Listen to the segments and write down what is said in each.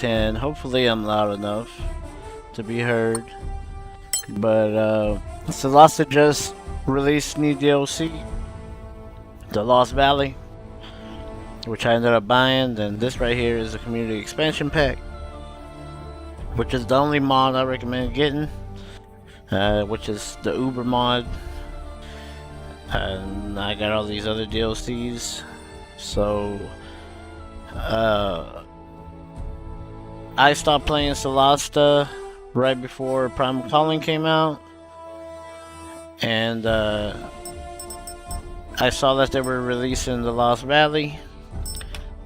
10. Hopefully I'm loud enough to be heard. But Solasta just released new DLC, The Lost Valley, which I ended up buying. And this right here is a community expansion pack, which is the only mod I recommend getting, which is the Uber mod. And I got all these other DLCs. So I stopped playing Solasta right before Primal Calling came out, and I saw that they were releasing The Lost Valley.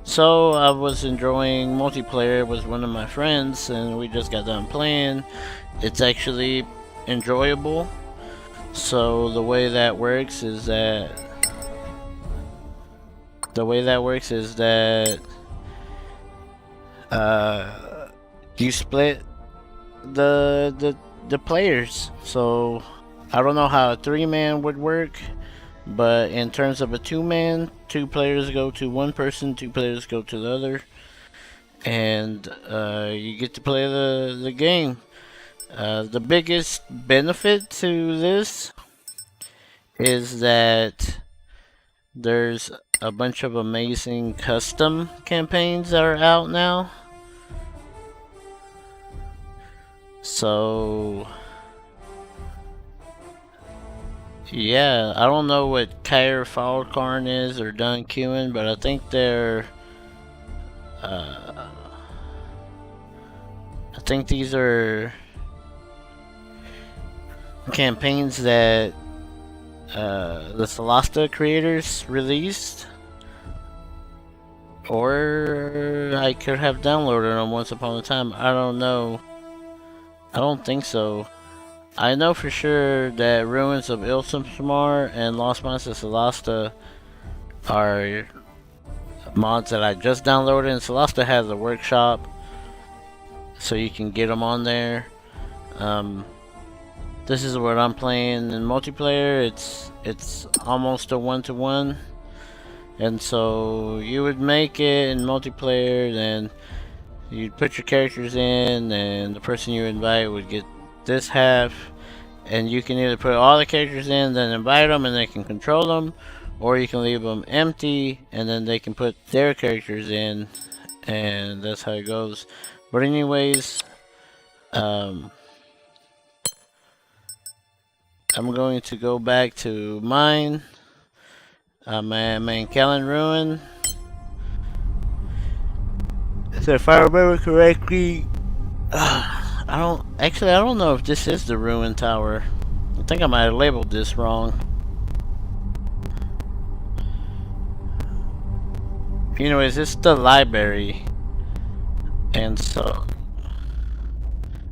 So I was enjoying multiplayer with one of my friends, and we just got done playing. It's actually enjoyable. So the way that works is that you split the players. So I don't know how a 3-man would work, but in terms of a 2-man, 2 players go to one person, 2 players go to the other, and you get to play the game. The biggest benefit to this is that there's a bunch of amazing custom campaigns that are out now. So yeah, I don't know what Kyre Falcarn is or Dun Queuing, but I think they're I think these are campaigns that the Solasta creators released, or I could have downloaded them once upon a time. I don't know. I don't think so. I know for sure that Ruins of Ilsamar and Lost Mines of Solasta are mods that I just downloaded, and Solasta has a workshop, so you can get them on there. This is what I'm playing in multiplayer. It's almost a 1-to-1, and so you would make it in multiplayer, then you'd put your characters in, and the person you invite would get this half, and you can either put all the characters in, then invite them, and they can control them, or you can leave them empty, and then they can put their characters in, and that's how it goes. But anyways, I'm going to go back to mine. I'm at Enchanted Runes. So if I remember correctly, I don't know if this is the Ruin Tower. I think I might have labeled this wrong. Anyways, it's the library. And so,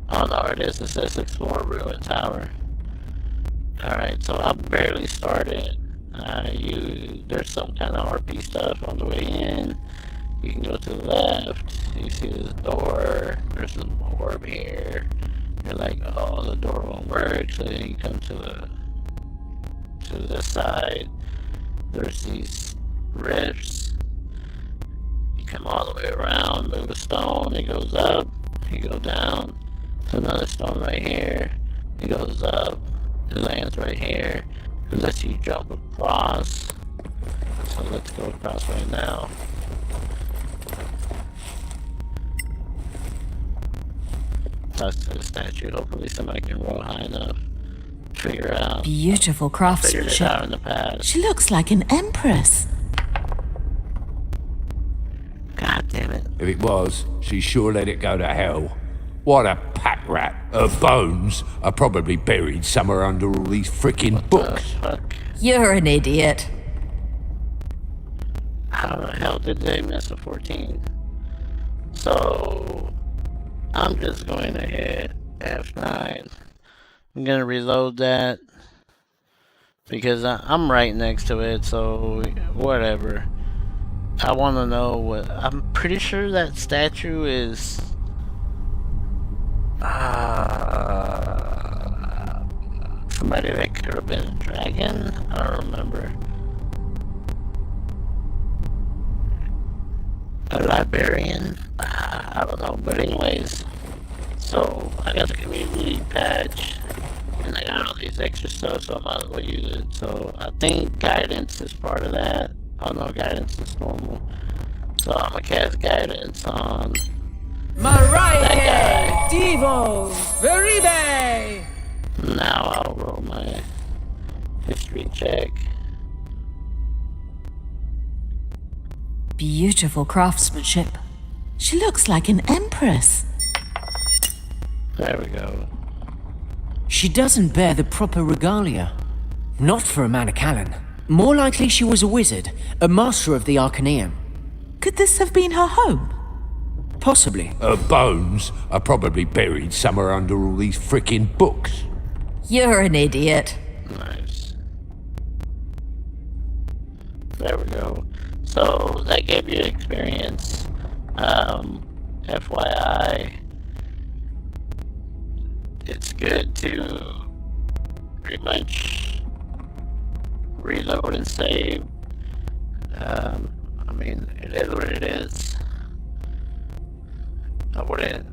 oh no, it is. It says Explore Ruin Tower. Alright, so I barely started. There's some kind of RP stuff on the way in. You can go to the left. You see this door. There's an orb here. You're like, oh, the door won't work. So then you come to this side. There's these rifts. You come all the way around, move a stone, it goes up. You go down to another stone right here. It goes up. It lands right here. It lets you jump across. So let's go across right now. Talk to the statue. Hopefully somebody can roll high enough to figure out. Beautiful craftsmanship. Figured it out in the past. She looks like an empress. God damn it. If it was, she sure let it go to hell. What a pack rat. Her bones are probably buried somewhere under all these freaking books. Fuck. You're an idiot. How the hell did they miss a 14? So I'm just going to hit F9. I'm going to reload that because I'm right next to it, so whatever. I want to know what... I'm pretty sure that statue is... somebody that could have been a dragon? I don't remember. A Barbarian? I don't know, but anyways, so I got the community patch, and I got all these extra stuff, so I might as well use it. So I think guidance is part of that. Oh no, guidance is normal. So I'm gonna cast guidance on Mariah Devo Veribe. Now I'll roll my history check. Beautiful craftsmanship. She looks like an empress. There we go. She doesn't bear the proper regalia. Not for a Manicalan. More likely she was a wizard, a master of the Arcaneum. Could this have been her home? Possibly. Her bones are probably buried somewhere under all these frickin' books. You're an idiot. Nice. There we go. So that gave you experience. FYI, it's good to pretty much reload and save. I mean, it is what it is. I wouldn't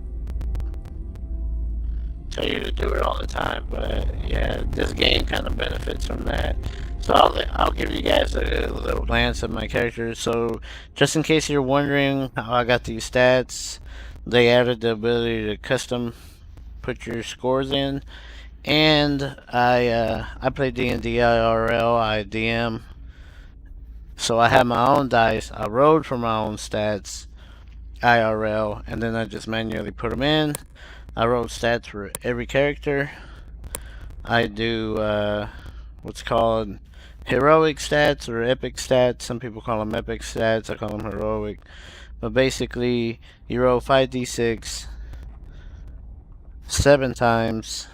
tell you to do it all the time, but yeah, this game kind of benefits from that. So I'll give you guys a little glance at my characters. So just in case you're wondering how I got these stats, they added the ability to custom put your scores in, and I play D&D IRL, I DM, so I have my own dice. I rolled for my own stats IRL, and then I just manually put them in. I wrote stats for every character. I do what's called heroic stats or epic stats. Some people call them epic stats, I call them heroic. But basically, you roll 5d6 7 times.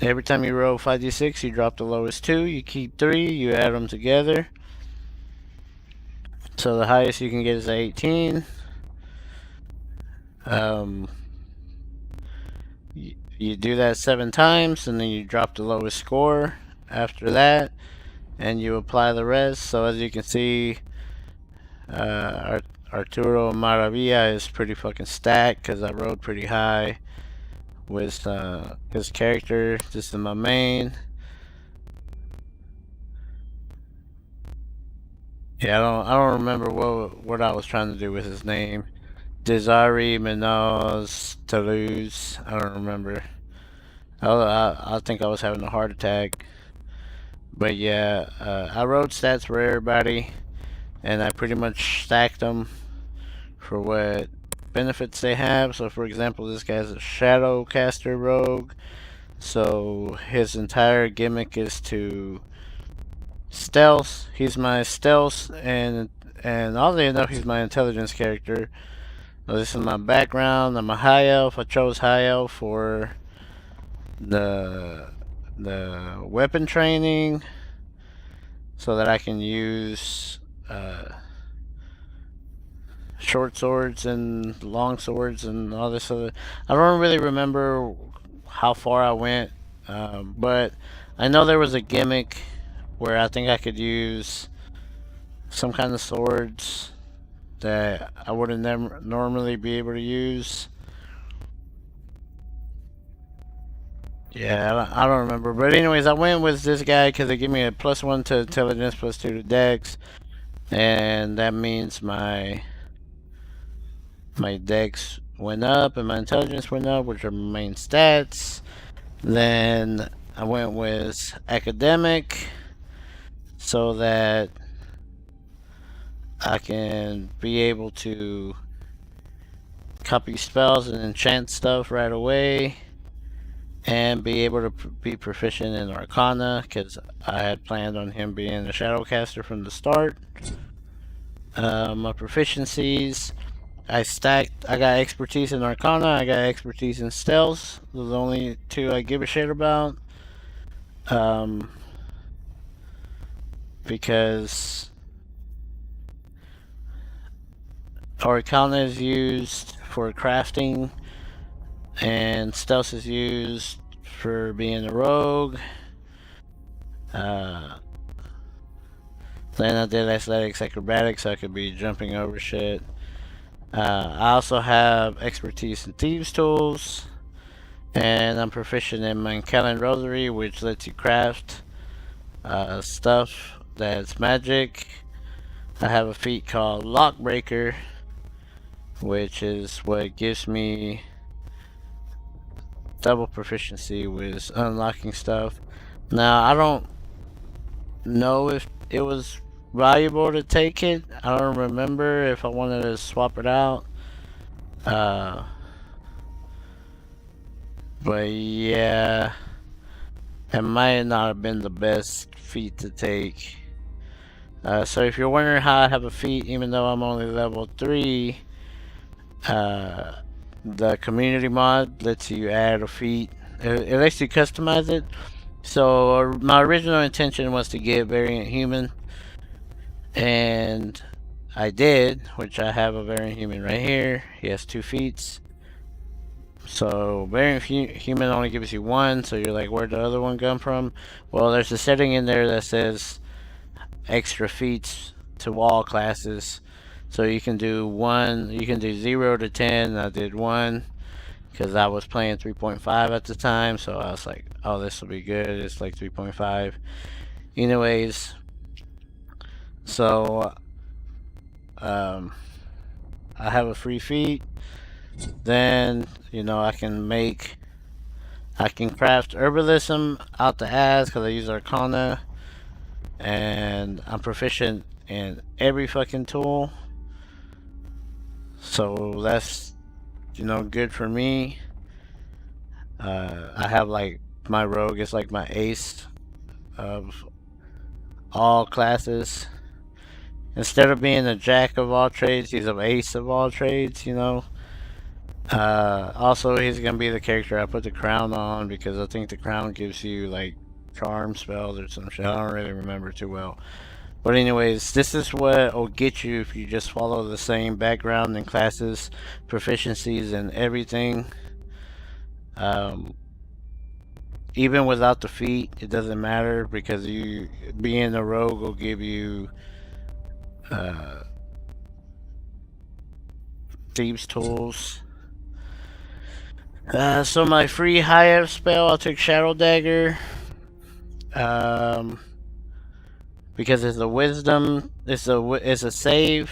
Every time you roll 5d6, you drop the lowest 2. You keep 3. You add them together. So the highest you can get is 18. You do that 7 times, and then you drop the lowest score after that, and you apply the rest. So as you can see, Arturo Maravilla is pretty fucking stacked because I rolled pretty high with his character. This is my main. Yeah, I don't remember what I was trying to do with his name. Desiree Minaz Toulouse. I don't remember. I think I was having a heart attack. But yeah, I wrote stats for everybody, and I pretty much stacked them for what benefits they have. So for example, this guy's a shadow caster rogue, so his entire gimmick is to stealth. He's my stealth, and oddly enough, he's my intelligence character. So this is my background. I'm a high elf. I chose high elf for the weapon training, so that I can use short swords and long swords and all this other. I don't really remember how far I went, but I know there was a gimmick where I think I could use some kind of swords that I wouldn't normally be able to use. Yeah, I don't remember. But anyways, I went with this guy because they give me a +1 to intelligence, +2 to dex. And that means my dex went up and my intelligence went up, which are my main stats. Then I went with academic so that I can be able to copy spells and enchant stuff right away, and be able to be proficient in Arcana, because I had planned on him being a Shadowcaster from the start. My proficiencies, I got expertise in Arcana, I got expertise in Stealth. Those are the only 2 I give a shit about. Because Arcana is used for crafting, and Stealth is used for being a rogue. Then I did athletics, acrobatics, so I could be jumping over shit. I also have expertise in thieves tools, and I'm proficient in my Enchanted Rosary, which lets you craft stuff that's magic. I have a feat called Lockbreaker, which is what gives me double proficiency with unlocking stuff. Now, I don't know if it was valuable to take it. I don't remember if I wanted to swap it out. But yeah, it might not have been the best feat to take. So if you're wondering how I have a feat, even though I'm only level 3, the community mod lets you add a feat. It lets you customize it. So my original intention was to get Variant Human, and I did, which I have a Variant Human right here. He has 2 feats. So Variant Human only gives you 1, so you're like, where'd the other one come from? Well, there's a setting in there that says extra feats to all classes. So you can do 0 to 10. I did 1 because I was playing 3.5 at the time, so I was like, oh, this will be good. It's like 3.5. Anyways, so I have a free feat. Then, you know, I can craft herbalism out the ass because I use Arcana, and I'm proficient in every fucking tool. So that's, you know, good for me. I have like my rogue is like my ace of all classes. Instead of being a jack of all trades, he's an ace of all trades, you know. Also, he's gonna be the character I put the crown on because I think the crown gives you like charm spells or some shit. I don't really remember too well. But anyways, this is what will get you if you just follow the same background and classes, proficiencies, and everything. Even without the feat, it doesn't matter because you being a rogue will give you thieves tools. So my free high F spell, I took Shadow Dagger. Because it's a wisdom, it's a save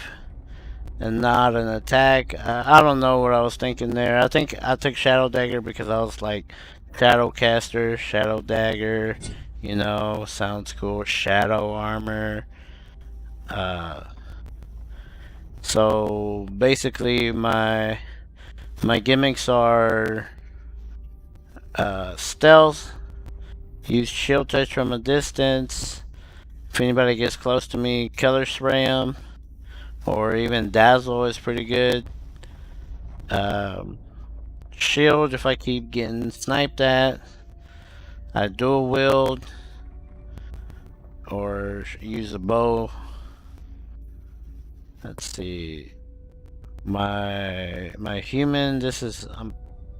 and not an attack. I don't know what I was thinking there. I think I took Shadow Dagger because I was like, Shadow Caster, Shadow Dagger, you know, sounds cool. Shadow Armor. So basically my gimmicks are stealth, use shield touch from a distance. If anybody gets close to me, color spray them, or even dazzle is pretty good. Shield if I keep getting sniped at. I dual wield or use a bow. Let's see. My human. This is I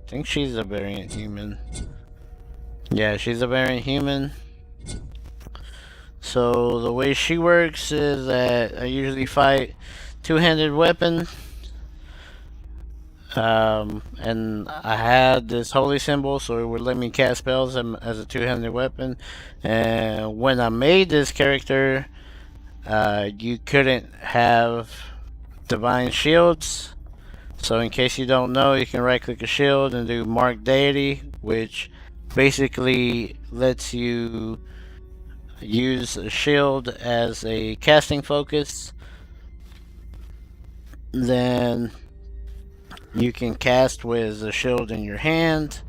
think she's a variant human. Yeah, she's a variant human. So the way she works is that I usually fight two-handed weapon. And I had this holy symbol, so it would let me cast spells as a two-handed weapon. And when I made this character, you couldn't have divine shields. So in case you don't know, you can right-click a shield and do Mark Deity, which basically lets you use a shield as a casting focus. Then you can cast with a shield in your hand.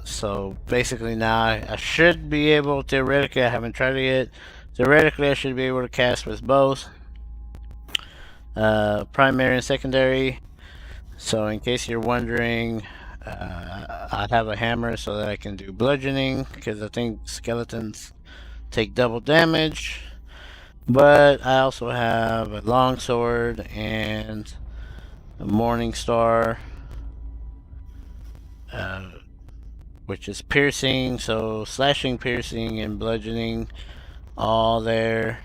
So basically now I should be able, theoretically, I haven't tried it yet, theoretically I should be able to cast with both primary and secondary. So in case you're wondering, I have a hammer so that I can do bludgeoning, because I think skeletons take double damage. But I also have a longsword and a morning star, which is piercing, so slashing, piercing, and bludgeoning all there.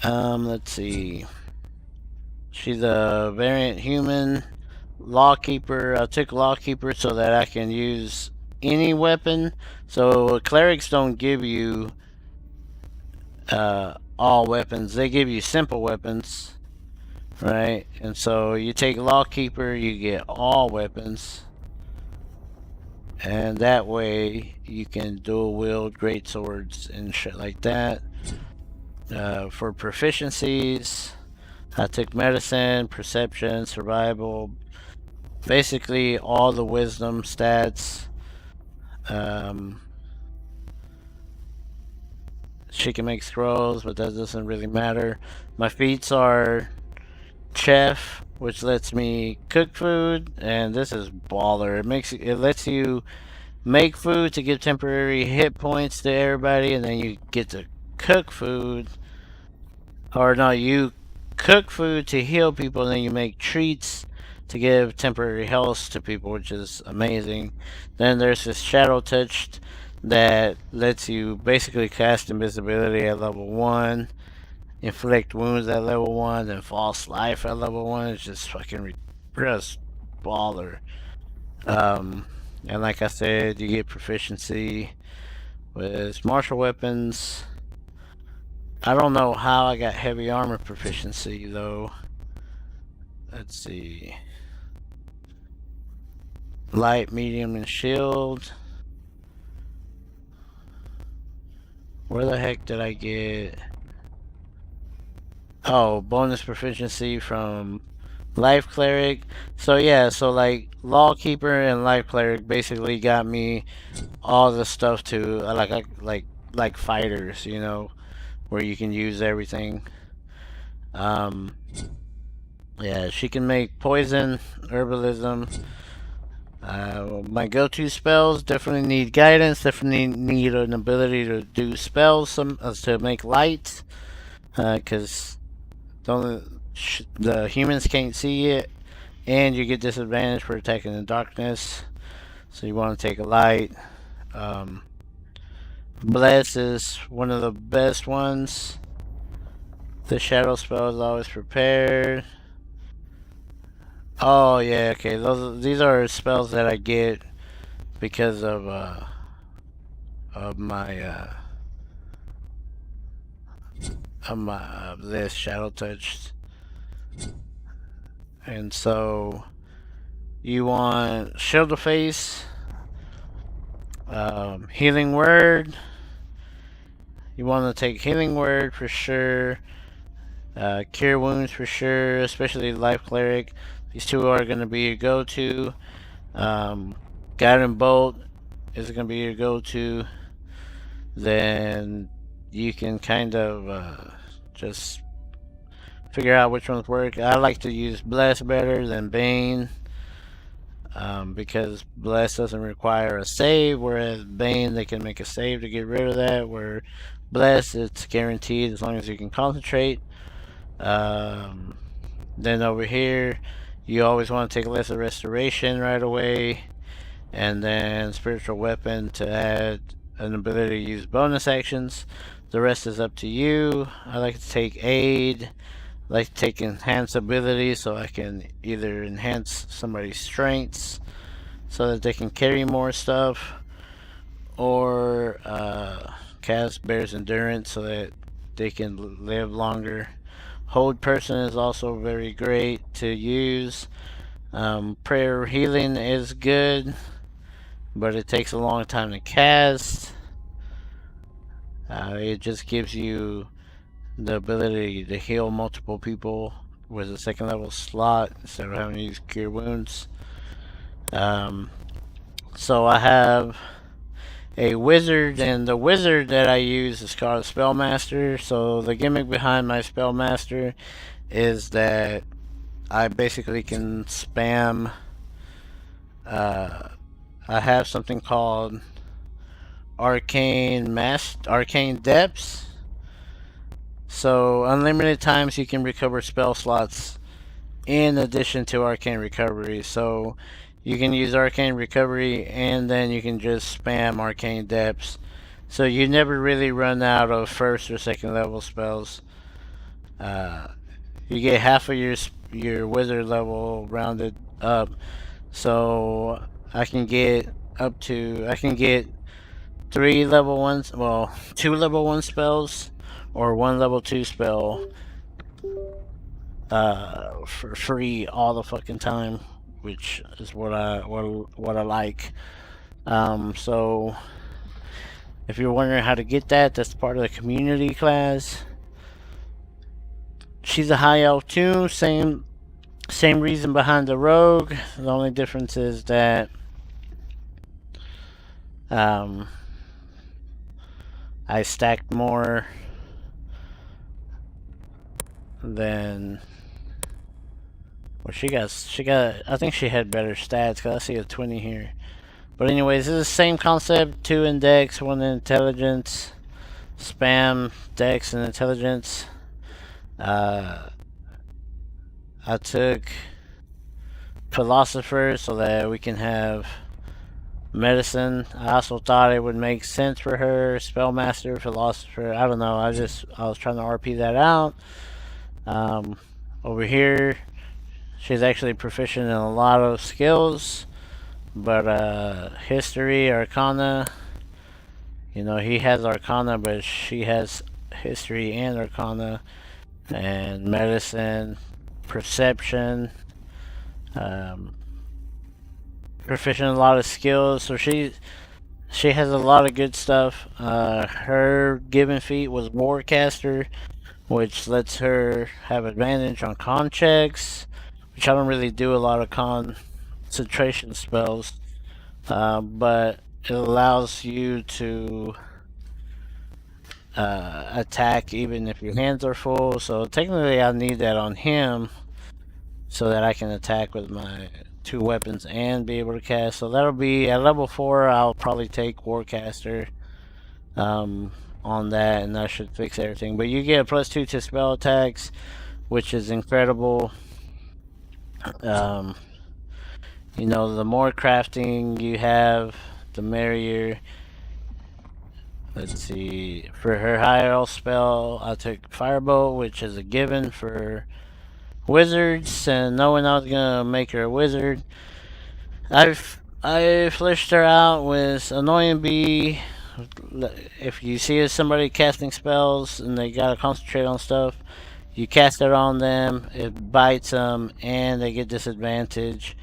Let's see. She's a variant human lawkeeper. I took lawkeeper so that I can use any weapon. So clerics don't give you all weapons. They give you simple weapons, right? And so you take lawkeeper, you get all weapons, and that way you can dual wield great swords and shit like that. For proficiencies, I took medicine, perception, survival, basically all the wisdom stats. She can make scrolls, but that doesn't really matter. My feats are chef, which lets me cook food, and this is baller. It lets you make food to give temporary hit points to everybody, and then you get to cook food. Or no, you cook food to heal people, and then you make treats to give temporary health to people, which is amazing. Then there's this shadow touch that lets you basically cast invisibility at level 1, inflict wounds at level 1, and false life at level 1. It's just fucking just baller. And like I said, you get proficiency with martial weapons. I don't know how I got heavy armor proficiency though. Let's see. Light, medium, and shield. Where the heck did I get? Oh, bonus proficiency from Life Cleric. So yeah, so like Lawkeeper and Life Cleric basically got me all the stuff to like fighters, you know, where you can use everything. Yeah, she can make poison, herbalism. My go-to spells definitely need guidance. Definitely need an ability to do spells, to make light, because the humans can't see it, and you get disadvantage for attacking in darkness. So you want to take a light. Bless is one of the best ones. The shadow spell is always prepared. Oh yeah, okay. These are spells that I get because of my this shadow touch. And so you want shield of face, healing word. You want to take healing word for sure. Cure wounds for sure, especially life cleric. These two are going to be your go-to. Guiding bolt is going to be your go-to. Then you can kind of just figure out which ones work. I like to use Bless better than Bane, because Bless doesn't require a save, whereas Bane, they can make a save to get rid of that, where Bless, it's guaranteed as long as you can concentrate. Then over here, you always want to take Lesser Restoration right away, and then Spiritual Weapon to add an ability to use bonus actions. The rest is up to you. I like to take Aid. I like to take Enhance ability so I can either enhance somebody's strengths so that they can carry more stuff, or cast Bear's Endurance so that they can live longer. Hold Person is also very great to use. Prayer Healing is good, but it takes a long time to cast. It just gives you the ability to heal multiple people with a second level slot instead of having to use Cure Wounds. So I have a wizard, and the wizard that I use is called a Spellmaster. So the gimmick behind my Spellmaster is that I basically can spam. I have something called Arcane Depths. So unlimited times you can recover spell slots in addition to Arcane Recovery. So you can use Arcane Recovery and then you can just spam Arcane Depths. So you never really run out of first or second level spells. You get half of your wizard level rounded up. So I can get I can get 3 level 1s, well, 2 level 1 spells or 1 level 2 spell for free all the fucking time, which is what I like. So if you're wondering how to get that, that's part of the community class. She's a high elf too, same reason behind the rogue. The only difference is that I stacked more than, well, she got I think she had better stats because I see a 20 here. But anyways, this is the same concept: 2 in dex, 1 in intelligence. Spam dex and intelligence. I took philosopher so that we can have medicine. I also thought it would make sense for her. Spellmaster, philosopher, I don't know. I was trying to RP that out. Over here, she's actually proficient in a lot of skills, but history, arcana, you know, he has arcana, but she has history and arcana, and medicine, perception, proficient in a lot of skills. So she has a lot of good stuff. Her given feat was Warcaster, which lets her have advantage on con checks, which I don't really do a lot of concentration spells, but it allows you to attack even if your hands are full. So technically I need that on him so that I can attack with my 2 weapons and be able to cast. So that'll be at level 4. I'll probably take Warcaster on that, and that should fix everything. But you get a +2 to spell attacks, which is incredible. You know, the more crafting you have, the merrier. Let's see, for her high elf spell, I took Firebolt, which is a given for wizards, and knowing I was gonna make her a wizard, I fleshed her out with Annoying Bee. If you see somebody casting spells and they gotta concentrate on stuff, you cast it on them, it bites them, and they get disadvantage.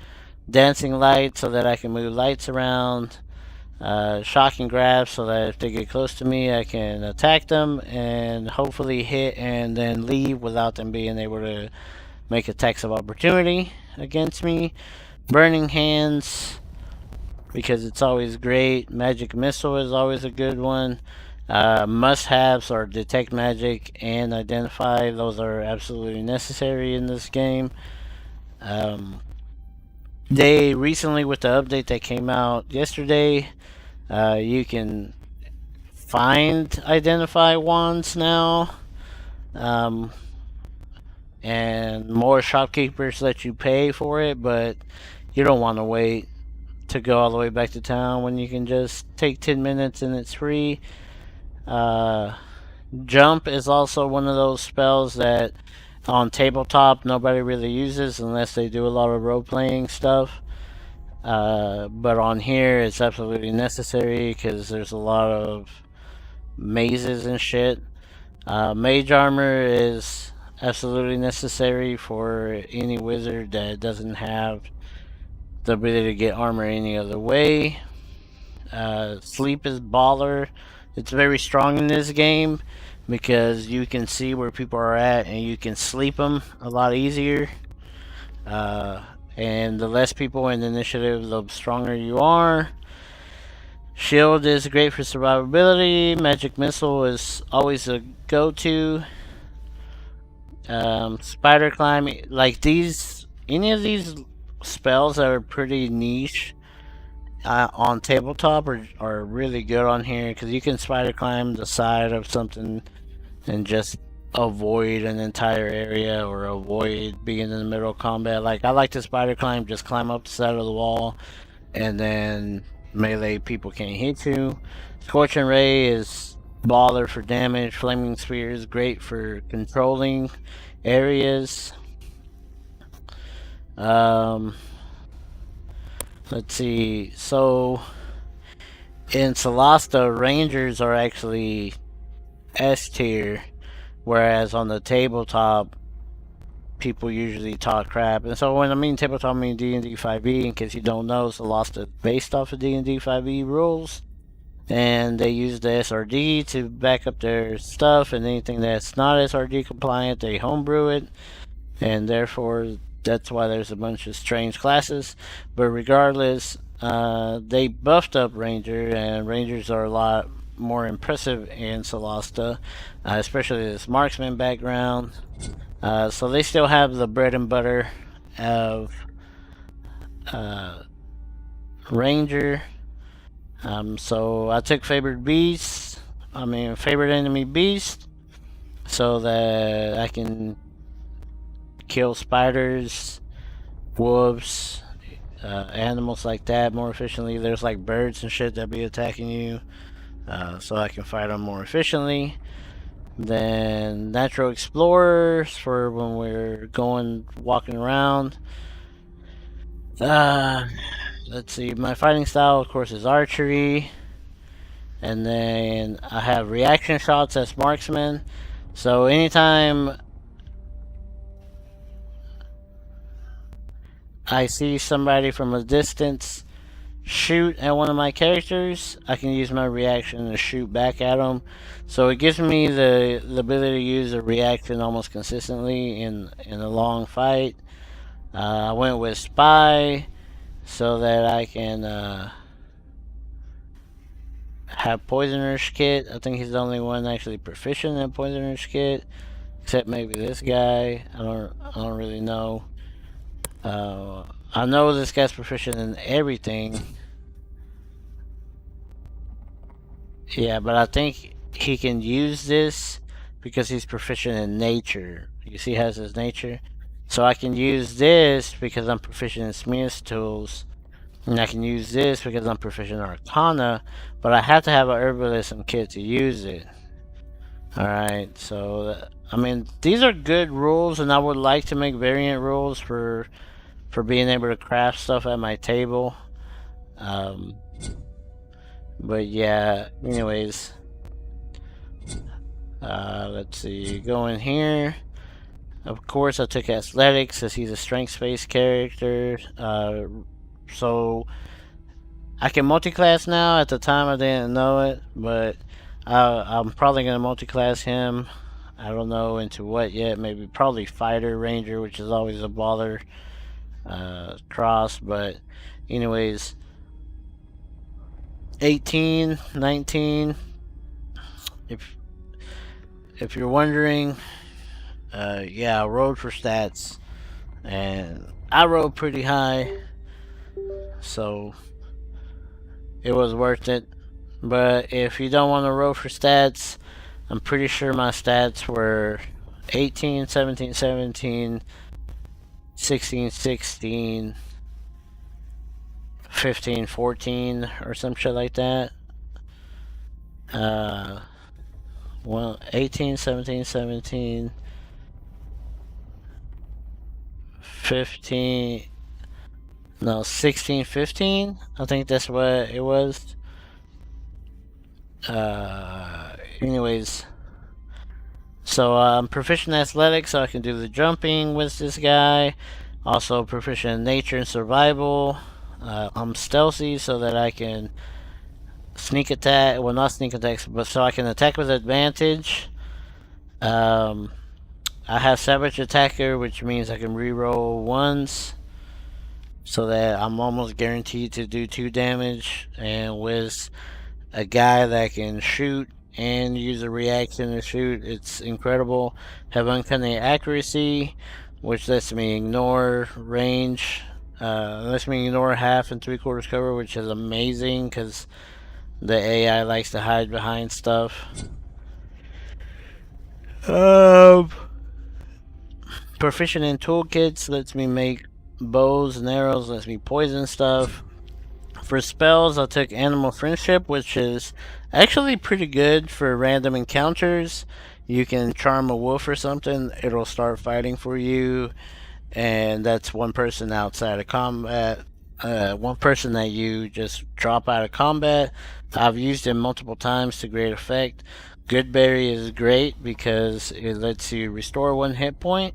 Dancing Light, so that I can move lights around. Shocking Grab, so that if they get close to me, I can attack them and hopefully hit and then leave without them being able to make attacks of opportunity against me. Burning Hands, because it's always great. Magic Missile is always a good one. Must-haves are Detect Magic and Identify. Those are absolutely necessary in this game. They recently, with the update that came out yesterday, you can find Identify wands now. And more shopkeepers let you pay for it, but you don't want to wait to go all the way back to town when you can just take 10 minutes and it's free. Jump is also one of those spells that on tabletop nobody really uses unless they do a lot of role-playing stuff. But on here it's absolutely necessary because there's a lot of mazes and shit. Mage armor is absolutely necessary for any wizard that doesn't have the ability to get armor any other way. Sleep is baller. It's very strong in this game because you can see where people are at and you can sleep them a lot easier. And the less people in the initiative, the stronger you are. Shield is great for survivability. Magic Missile is always a go-to. Spider Climb, like any of these spells that are pretty niche on tabletop are really good on here because you can spider climb the side of something and just avoid an entire area or avoid being in the middle of combat. Like, I like to spider climb, just climb up the side of the wall and then melee people can't hit you. Scorching Ray is baller for damage. Flaming Sphere is great for controlling areas. Let's see. So in Solasta, Rangers are actually S tier, whereas on the tabletop, people usually talk crap. And so when I mean tabletop, I mean D&D 5e. In case you don't know, Solasta is based off of D&D 5e rules. And they use the SRD to back up their stuff, and anything that's not SRD compliant, they homebrew it. And therefore, that's why there's a bunch of strange classes. But regardless, they buffed up Ranger, and Rangers are a lot more impressive in Solasta, especially this marksman background. So they still have the bread and butter of Ranger. So I took favorite enemy beast, so that I can kill spiders, wolves, animals like that more efficiently. There's like birds and shit that be attacking you, so I can fight them more efficiently. Then natural explorers for when we're walking around. Let's see, my fighting style, of course, is archery. And then I have reaction shots as marksman. So anytime I see somebody from a distance shoot at one of my characters, I can use my reaction to shoot back at them. So it gives me the ability to use a reaction almost consistently in a long fight. I went with spy, so that I can have Poisoner's Kit. I think he's the only one actually proficient in Poisoner's Kit, except maybe this guy. I don't really know. I know this guy's proficient in everything. Yeah, but I think he can use this because he's proficient in nature. You see, he has his nature. So I can use this because I'm proficient in Smith's tools. And I can use this because I'm proficient in Arcana. But I have to have an Herbalism kit to use it. Alright, so I mean, these are good rules, and I would like to make variant rules for being able to craft stuff at my table. But yeah, anyways. Let's see, go in here. Of course, I took athletics as he's a strength-based character. So I can multi-class now. At the time, I didn't know it, but I'm probably gonna multi-class him. I don't know into what yet. Maybe probably fighter, ranger, which is always a baller cross. But anyways, 18, 19. If you're wondering, yeah, I rode for stats, and I rode pretty high, so it was worth it. But if you don't want to roll for stats, I'm pretty sure my stats were 18, 17, 17, 16, 16, 15, 14, or some shit like that. Well, 18, 17, 17, 15, no, 16, 15. I think that's what it was. Anyways, so I'm proficient in athletics, so I can do the jumping with this guy. Also proficient in nature and survival. I'm stealthy, so that I can sneak attack. Well, not sneak attacks, but so I can attack with advantage. I have savage attacker, which means I can reroll ones, so that I'm almost guaranteed to do 2 damage. And with a guy that can shoot and use a reaction to shoot, it's incredible. Have uncanny accuracy, which lets me ignore range. Lets me ignore half and 3/4 cover, which is amazing because the AI likes to hide behind stuff. Proficient in toolkits, lets me make bows and arrows, lets me poison stuff. For spells, I took Animal Friendship, which is actually pretty good for random encounters. You can charm a wolf or something, it'll start fighting for you, and that's one person outside of combat. One person that you just drop out of combat. I've used it multiple times to great effect. Goodberry is great because it lets you restore 1 hit point,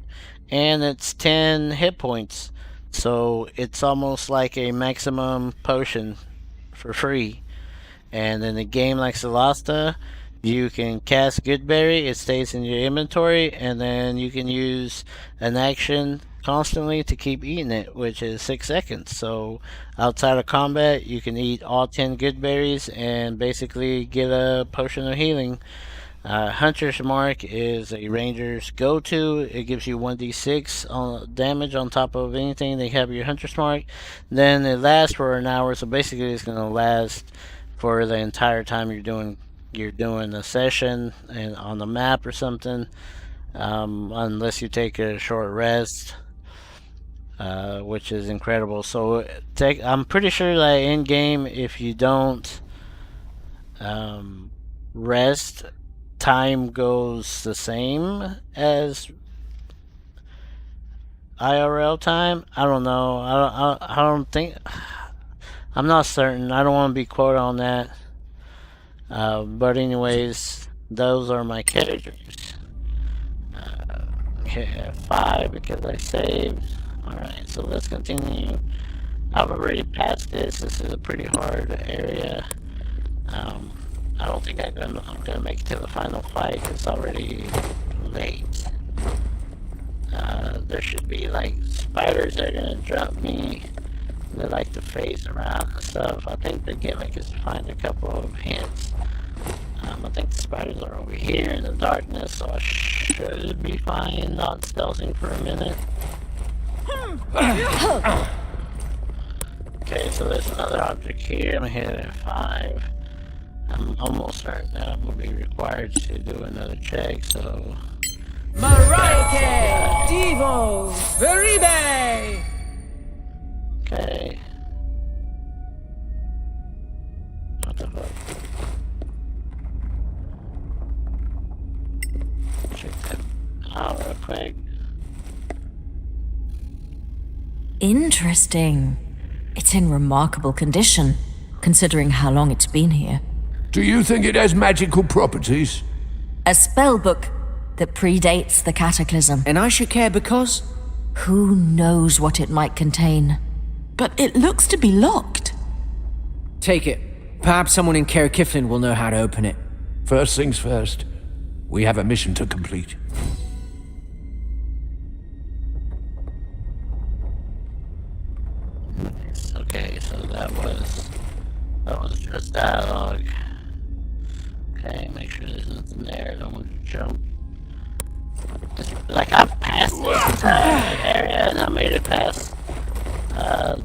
and it's 10 hit points. So it's almost like a maximum potion for free. And in a game like Solasta, you can cast Goodberry, it stays in your inventory, and then you can use an action constantly to keep eating it, which is 6 seconds. So outside of combat, you can eat all 10 Goodberries and basically get a potion of healing. Hunter's Mark is a ranger's go-to. It gives you 1d6 on damage on top of anything they have your Hunter's Mark. Then it lasts for an hour, so basically it's going to last for the entire time you're doing a session and on the map or something, unless you take a short rest, which is incredible. So I'm pretty sure that in game, if you don't rest, time goes the same as IRL time. I don't know. I don't think. I'm not certain. I don't want to be quoted on that. But anyways, those are my categories. Okay, 5 because I saved. Alright, so let's continue. I've already passed this. This is a pretty hard area. I don't think I'm gonna make it to the final fight. It's already late. There should be like spiders that are gonna jump me. They like to phase around and stuff. I think the gimmick is to find a couple of hints. I think the spiders are over here in the darkness, so I should be fine not stealthing for a minute. Okay, so there's another object here. I'm hit at 5. I'm almost certain that I'm going to be required to do another check, so... Marike! Divo! Veribe! Okay. What the fuck? Check that out real quick. Interesting. It's in remarkable condition, considering how long it's been here. Do you think it has magical properties? A spell book that predates the cataclysm. And I should care because? Who knows what it might contain? But it looks to be locked. Take it. Perhaps someone in Kaer Kiflin will know how to open it. First things first. We have a mission to complete. Okay, so that was just dialogue. Okay, make sure there's nothing there. I don't want to jump. Like I passed this entire area and I made it past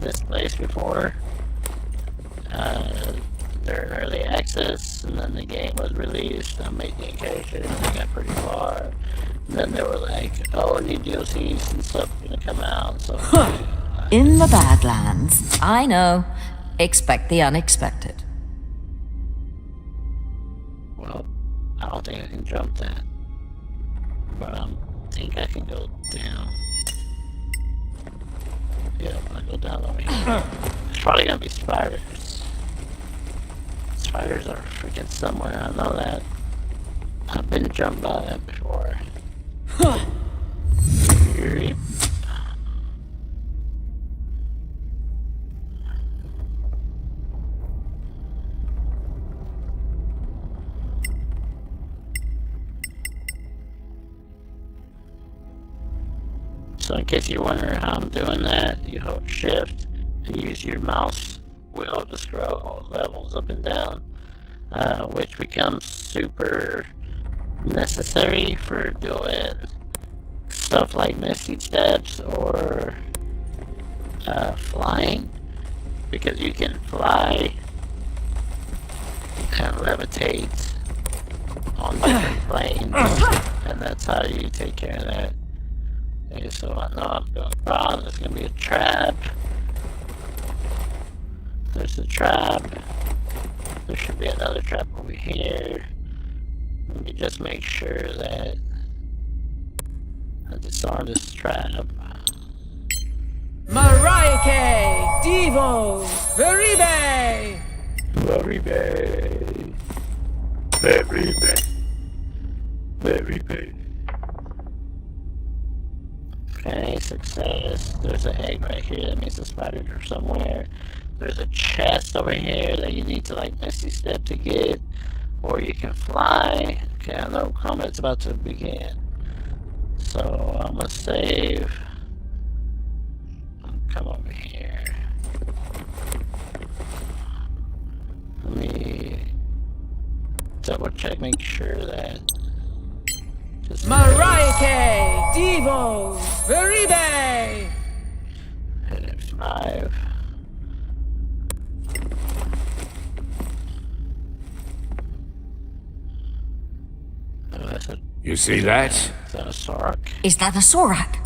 this place before. They're in early access, and then the game was released. I made the occasion, and I got pretty far. And then they were like, "Oh, new DLCs and stuff are gonna come out." So. In the Badlands. I know. Expect the unexpected. Well, I don't think I can jump that. But I think I can go down. Yeah, I'll go down over here. There's probably gonna be spiders. Spiders are freaking somewhere, I know that. I've been jumped by them before. So in case you're wondering how I'm doing that, you hold shift and use your mouse wheel to scroll all levels up and down, which becomes super necessary for doing stuff like Misty Steps or flying, because you can fly and levitate on different planes, and that's how you take care of that. Okay, so I know I'm going wrong. There's gonna be a trap. There's a trap. There should be another trap over here. Let me just make sure that I disarm this trap. Mariake! Divo! Veribe! Very bad. Very bad. Very bad. Okay, success. There's an egg right here. That means the spiders are somewhere. There's a chest over here that you need to like Misty Step to get. Or you can fly. Okay, I know combat's about to begin. So I'm gonna save. Come over here. Let me double check, make sure that. Mariake! Divo! Veribe! Hit F5. Oh, that's a, You see that? is that a Sorak? Is that a Sorak?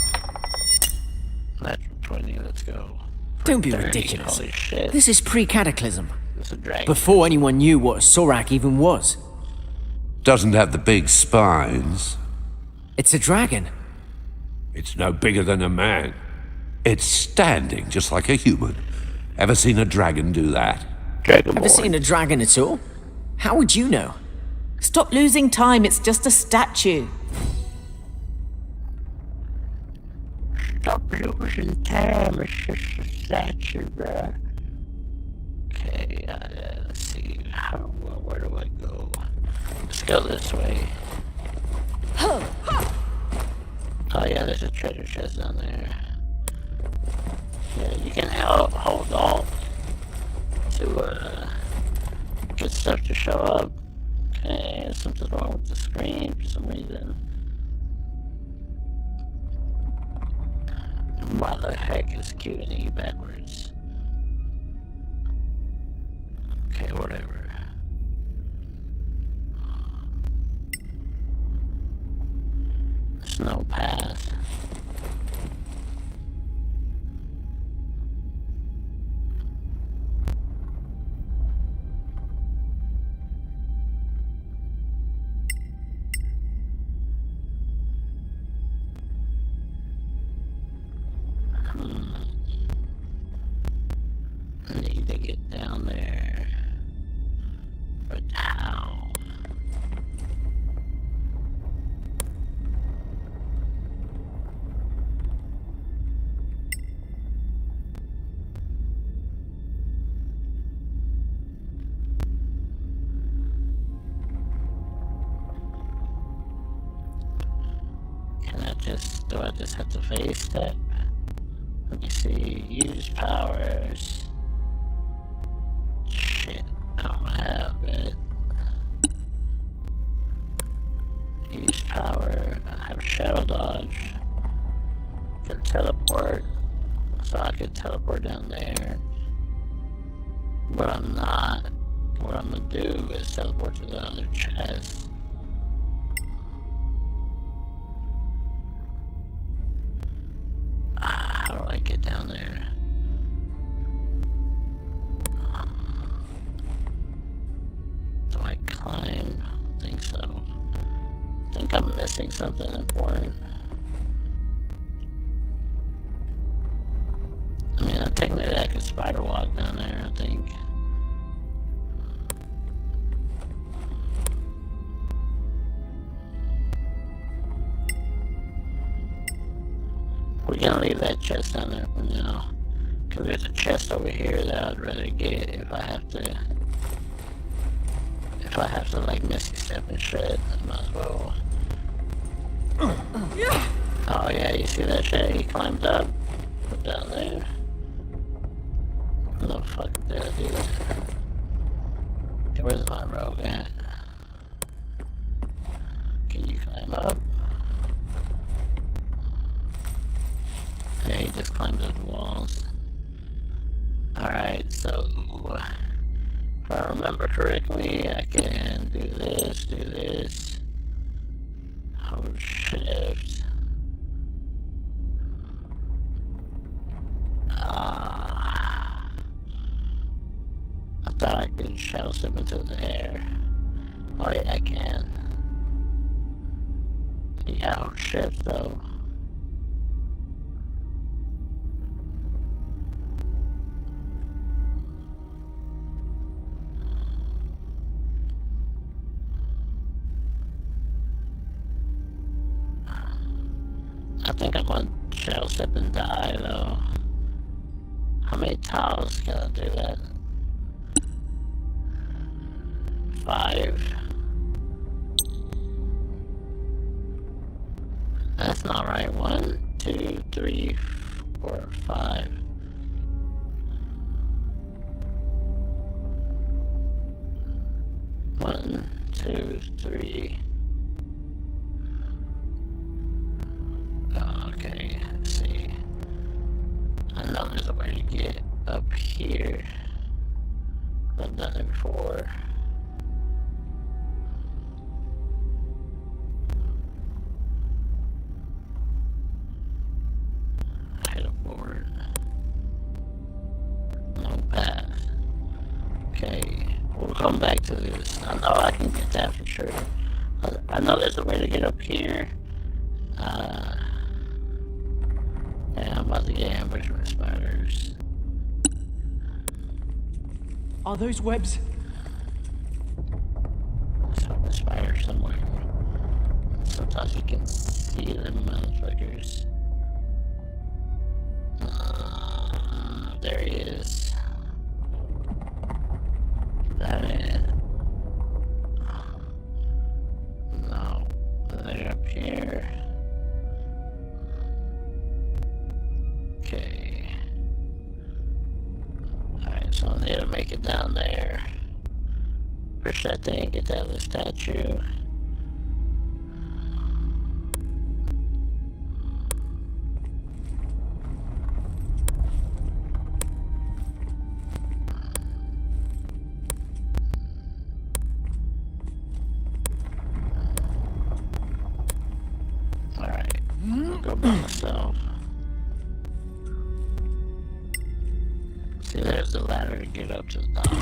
Natural 20, let's go. Don't be 30, ridiculous. Holy shit. This is pre-Cataclysm. This is a dragon. Before anyone knew what a Sorak even was. Doesn't have the big spines. It's a dragon. It's no bigger than a man. It's standing just like a human. Ever seen a dragon do that? Dragon Ever seen a dragon at all? How would you know? Stop losing time, it's just a statue. Stop losing time, it's just a statue, bruh. Okay, let's see. Where do I go? Let's go this way. Oh yeah, there's a treasure chest down there. Yeah, you can hold Alt to get stuff to show up. Okay, something's wrong with the screen for some reason. Why the heck is Q&E backwards? Okay, whatever. There's no path. I need to get down there. But how? Do I just have to face that? Let me see, use powers. Shit, I don't have it. Use power, I have shadow dodge. Can teleport, so I can teleport down there. But I'm not. What I'm gonna do is teleport to the other chest. How do I get down there? Do I climb? I don't think so. I think I'm missing something important. I mean, technically I could spider walk down there, I think. We're gonna leave that chest down there for now. Cause there's a chest over here that I'd rather get if I have to like Misty Step and shred, I might as well. Oh yeah, you see that shit? He climbed up. Put down there. No fuck there, dude. Hey, where's my rogue at? Can you climb up? Yeah, he just climbed those walls. Alright, so if I remember correctly, I can do this. Hold shift. thought I could shadow step into the air. Oh yeah, I can. Yeah, I'll shift though. I think I'm gonna shadow step and die though. How many tiles can I do that? 5. That's not right. 1, 2, 3, 4, 5. One, two, three. Oh, okay, let's see. I know there's a way to get up here. I've done it before. Hit a board. No path. Okay, we'll come back to this. I know I can get that for sure. I know there's a way to get up here. Yeah, I'm about to get ambushed by spiders. Are those webs? So the spider somewhere. Sometimes you can see them motherfuckers. There he is. Is that it? No. They're up here. Okay. Alright, so I need to make it down there. Push that thing, get that little statue. Alright, I'll go by myself. See, there's the ladder to get up to the top.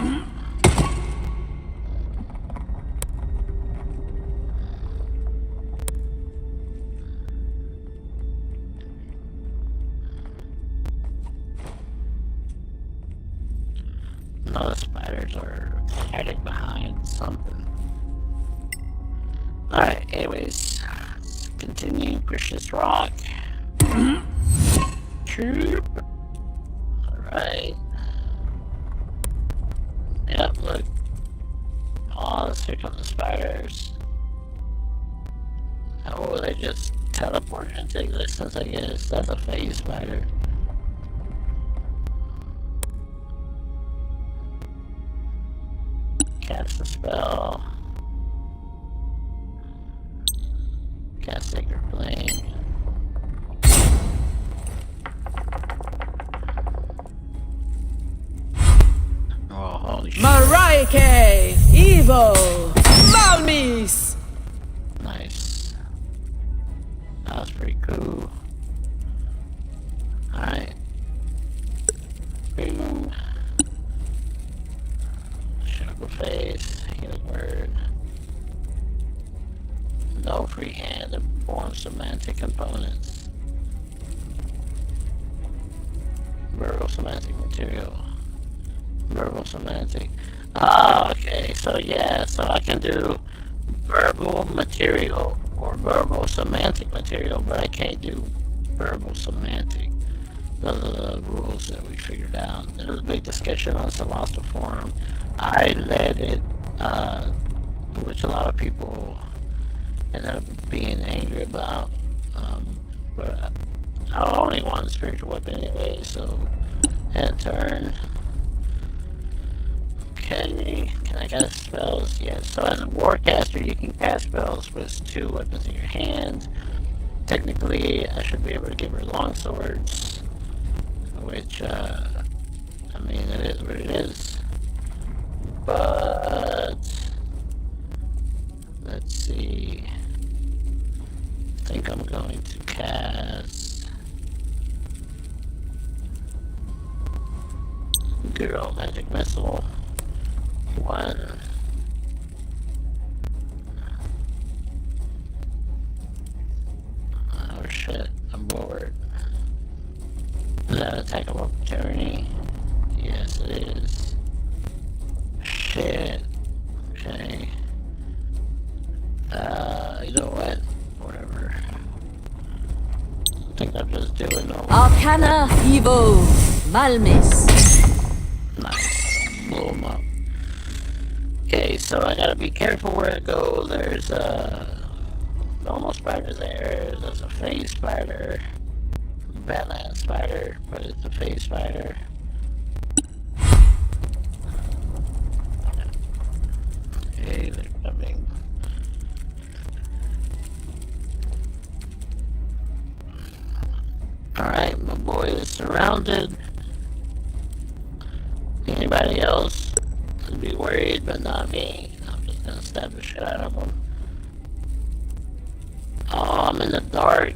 No, the spiders are hiding behind something. Alright, anyways. Let's continue, push this rock. Alright. Yep, look. Oh, here come the spiders. Oh, they just teleported into existence, I guess. That's a phase spider. Cast the spell. Cast Sacred Flame. Oh, holy shit. Marike! Evil! Malmis! Nice. That was pretty cool. Alright. Boom. Shadow face. Healing word. No free hand to form semantic components. Verbal semantic material. Verbal semantic. Ah, okay. So yeah, so I can do verbal material or verbal semantic material, but I can't do verbal semantic. Those are the rules that we figured out. There was a big discussion on Solasta forum. I led it, which a lot of people ended up being angry about. But I only want a spiritual weapon anyway, so end turn. Okay, can I cast spells? Yes. So as a warcaster, you can cast spells with 2 weapons in your hand. Technically, I should be able to give her long swords, which, I mean, it is what it is. But let's see. I think I'm going to cast good old magic missile. one. Oh shit, I'm bored. Is that an attack of opportunity? Yes, it is. Shit. Okay. You know what? Whatever. I think I'm just doing no. Arcana Evo Malmis. Nice. Blow them up. Okay, so I gotta be careful where I go. There's normal spiders there. There's a phase spider. Badland spider, but it's a phase spider. Okay, they're coming. Alright, my boy is surrounded. Anybody else would be worried, but not me. I'm just gonna stab the shit out of them. Oh, I'm in the dark.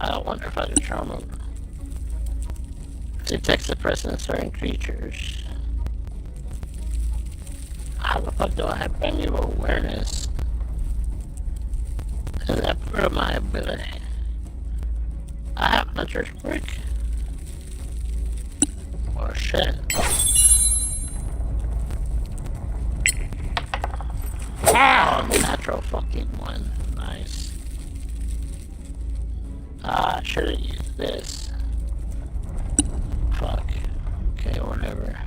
I wonder if I can charm them. Detect suppressing certain creatures. How the fuck do I have any awareness? Is that part of my ability? I have Hunter's Brick. Oh shit. Oh, natural fucking one. Nice. Ah, I should have used this. Fuck. Okay, whatever.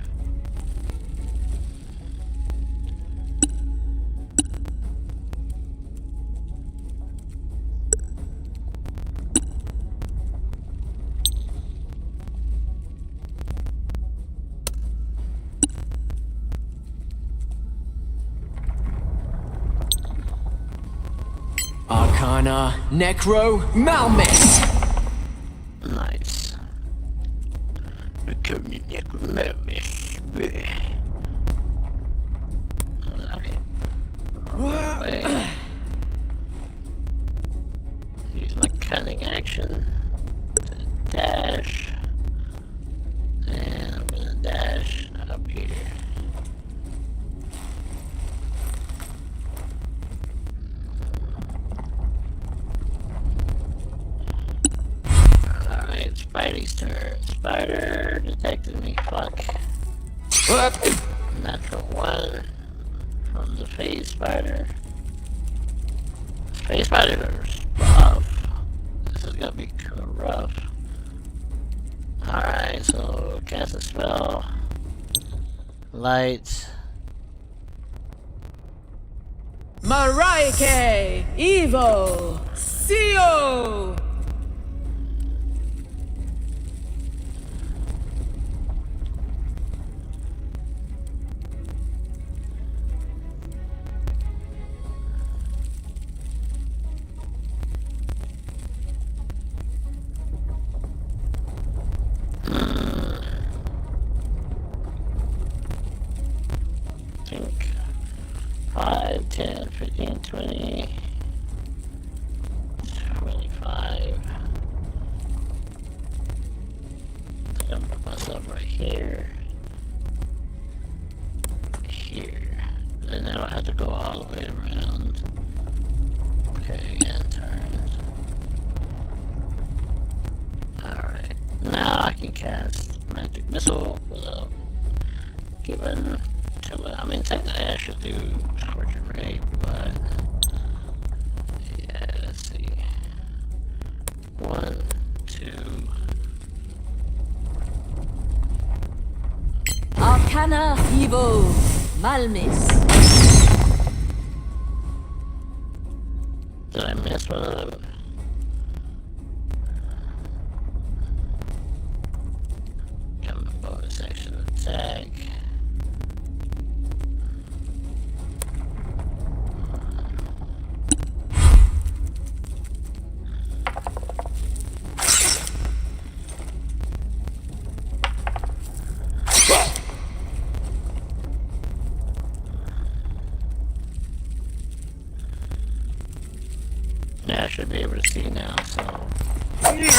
Arcana Necro Malmis. Nice. Become your Malmis. Alright. Use my cunning action to dash. And I'm gonna dash up here. Alright, Spidey's turn. Spider detected me, fuck. Natural one from the phase spider. Phase spiders are rough. This is gonna be rough. Alright, so cast a spell. Lights. Marike Evo Sio. Think 5, 10, 15, 20, 25. I think I'm gonna put myself right here. Here. And now I have to go all the way around. Okay, and turn. Alright. Now I can cast Magic Missile without giving to it. I mean, technically I should do Scorching Ray, but yeah, let's see. 1, 2. Arcana Evo Malmis. Did I miss one of them? Come on, bonus action attack. Yeah, I should be able to see now, so. Yeah.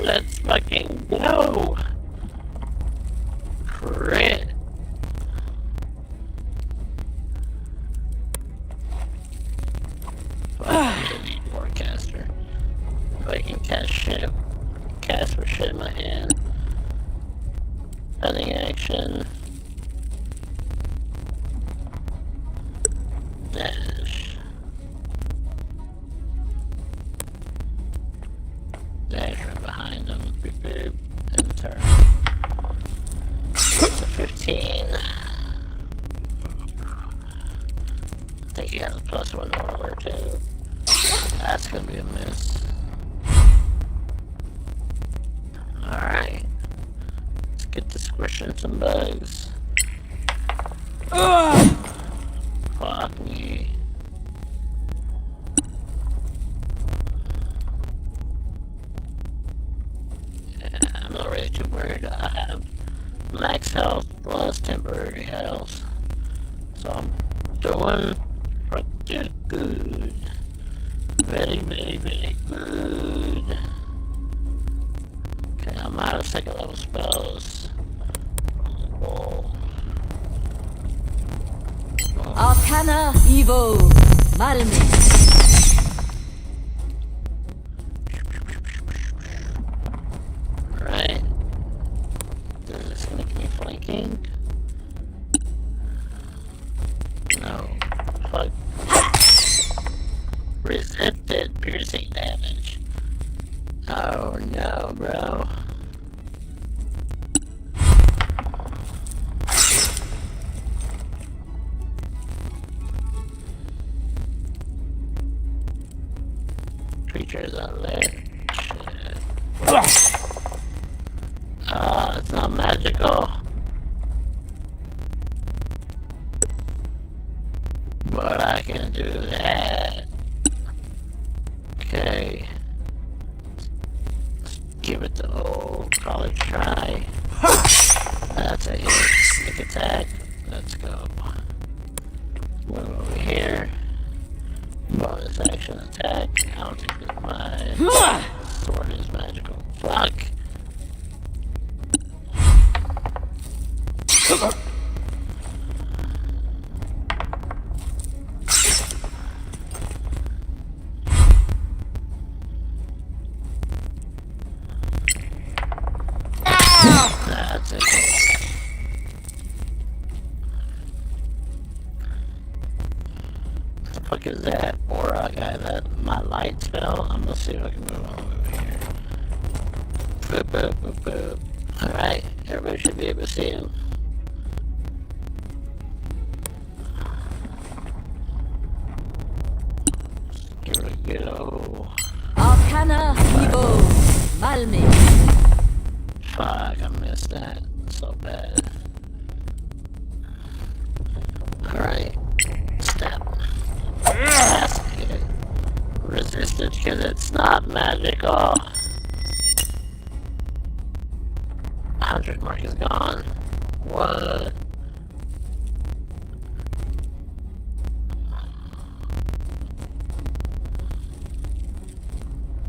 Let's fucking go. Crit. Forecaster. If I can cast for shit in my hand. Heading action. Dash. Dash right behind him. Boop boop. And turn. So 15. I think he has a +1 order too. That's gonna be a miss. Alright. Let's get to squishing some bugs. Fuck me. Yeah, I'm not really too worried. I have max health plus temporary health. So I'm doing pretty good. Very, very, very good. Okay, I'm out of second level spells. Oh. Arcana Evo Malmis. Right. Does this make me flanking? No. Fuck. Resisted piercing damage. Oh no, bro. Creatures out there. Shit. It's not magical. But I can do that. Okay. Let's give it the old college try. That's a hit. Sneak attack. Let's go. Move over here. Bonus action attack. I don't think that my sword is magical. Fuck. That's it. What the fuck is that aura guy? That my light spell? I'm gonna see if I can move all over here. Boop, boop, boop, boop. Alright, everybody should be able to see him. Give it a good old. Arcana Evo Malmis. Fuck, I missed that. So bad. Alright. Step. Resisted because it's not magical. 100 mark is gone. What?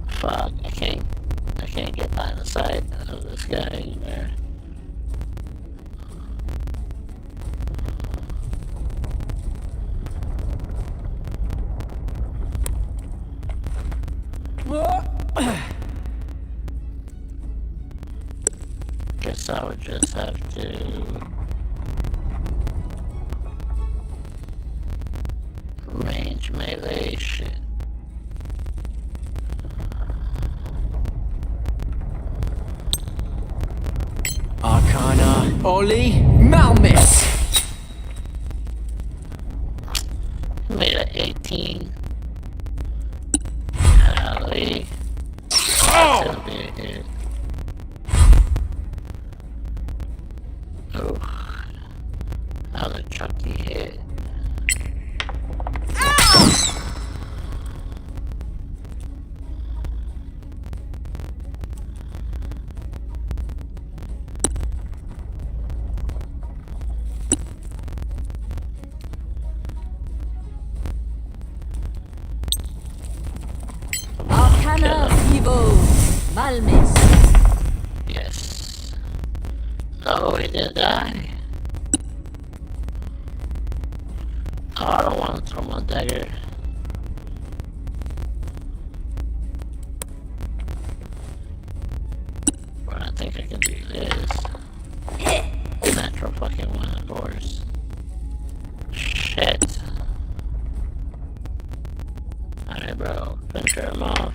Fuck, I can't get line of sight of this guy anywhere. Guess I would just have to range melee shit. Arcana Oli Malmis. Made a 18. Golly. That's gonna be a hit. Oh. That was a chunky hit. Arcana Oh, he didn't die. Oh, I don't want to throw my dagger. But I think I can do this. Natural fucking one, of course. Shit. Alright, bro. Finish him off.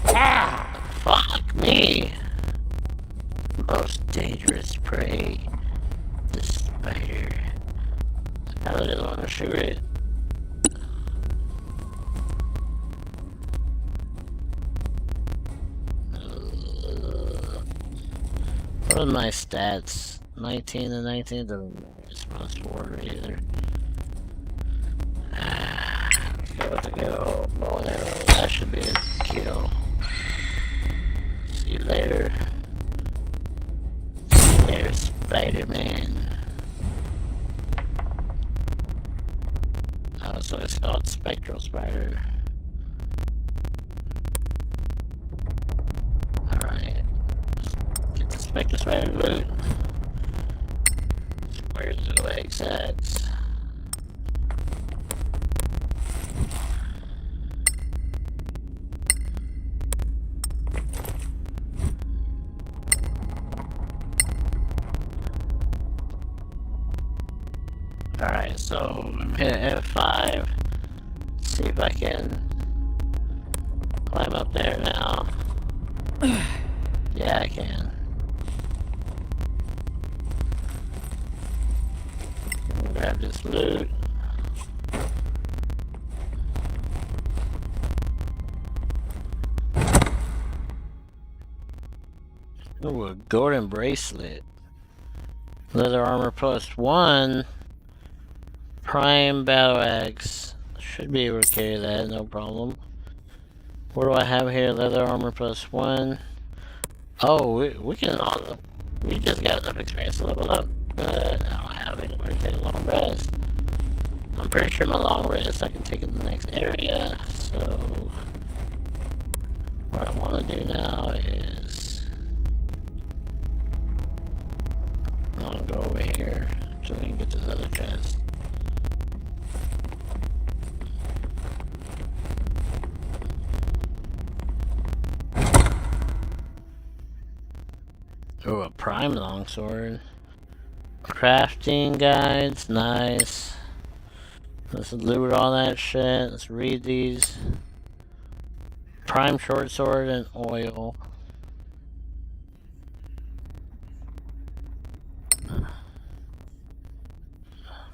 Ah! Fuck me! Most dangerous prey. The spider. I really don't want to shoot it. What are my stats? 19 and 19 doesn't matter. It's plus 4 either. Let's go with the go. Bow and arrow. That should be a kill. See you later. There's Spider-Man. Oh, so it's called Spectral Spider. Alright. Get the Spectral Spider loot. Where's the legs at? Alright, so I'm hitting F5. See if I can climb up there now. Yeah, I can. Grab this loot. Ooh, a golden bracelet. Leather armor plus 1. Prime battle axe. Should be able to carry that, no problem. What do I have here? Leather armor plus 1. Oh, we can all. We just got enough experience to level up. But I don't have anywhere to take a long rest. I'm pretty sure my long rest I can take in the next area. So, what I want to do now is. I'm gonna go over here so we can get to the other chest. Oh, a prime longsword. Crafting guides, nice. Let's loot all that shit. Let's read these. Prime short sword and oil.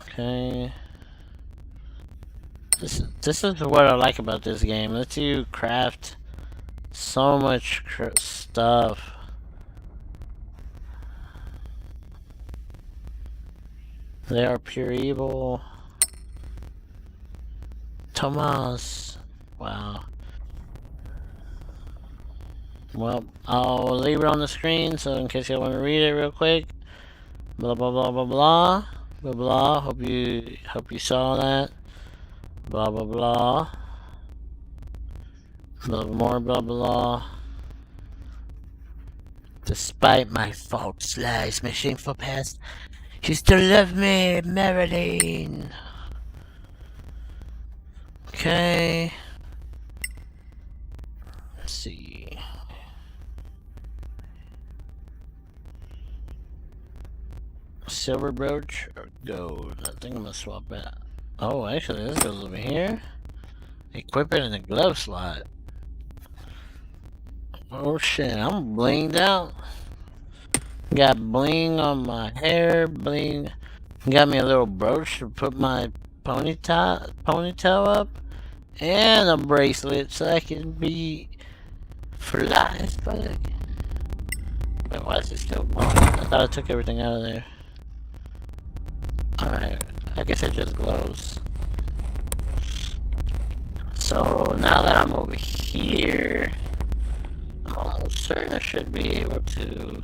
Okay. This is what I like about this game. It lets you craft so much stuff. They are pure evil. Thomas. Wow. Well, I'll leave it on the screen so in case you want to read it real quick. Blah blah blah blah blah. Blah blah. Hope you saw that. Blah blah blah. Blah more blah blah. Despite my faults, lies, my shameful past, you still love me, Marilyn. Okay. Let's see. Silver brooch or gold? I think I'm gonna swap it. Oh, actually, this goes over here. Equip it in the glove slot. Oh shit, I'm blinged out. Got bling on my hair, bling. Got me a little brooch to put my ponytail up, and a bracelet so I can be fly as fuck. Wait, why is it still blowing? I thought I took everything out of there. Alright, I guess it just glows. So now that I'm over here, I'm almost certain I should be able to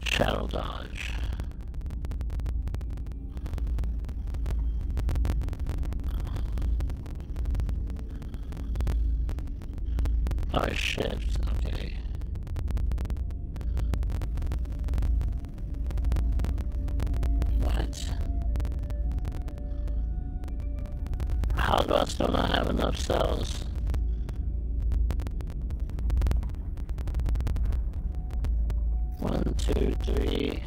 shadow dodge. Oh shit, okay. How do I still not have enough cells? One, two, three.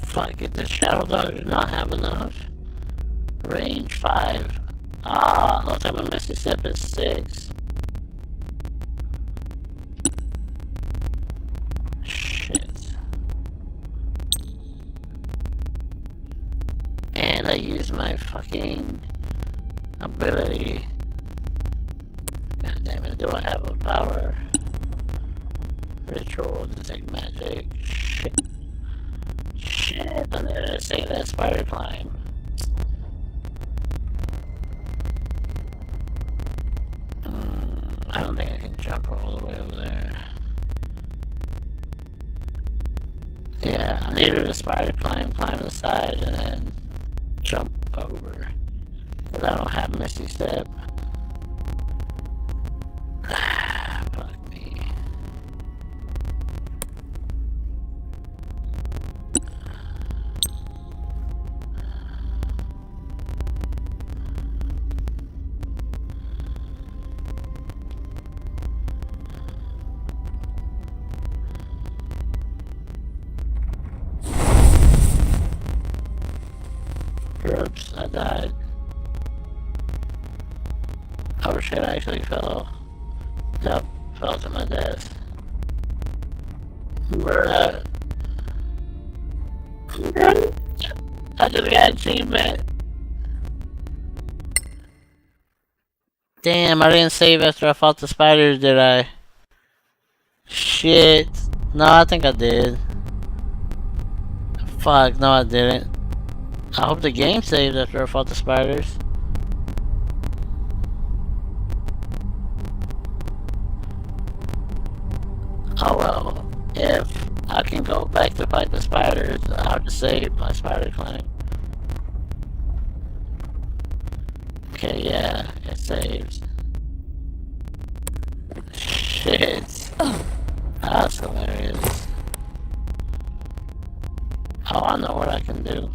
Fuck it, the Shadow Dog does not have enough. Range 5. Ah, looks like my Misty Step is 6. Shit. And I use my fucking ability. God damn it, do I have a power? Ritual, detect magic. Shit. Shit, I'm gonna say that spider climb. I don't think I can jump all the way over there. Yeah, I needed a spider climb the side, and then jump over. But I don't have Misty Step. Fuck me. Oops, I died. Oh shit, I actually fell. Yep, fell to my death. Bruh. I just got achievement. Damn, I didn't save after I fought the spiders, did I? Shit. No, I think I did. Fuck, no I didn't. I hope the game saved after I fought the spiders. Oh well, if I can go back to fight the spiders, I'll have to save my spider climb. Okay, yeah, it saves. Shit. That's hilarious. Oh, I know what I can do.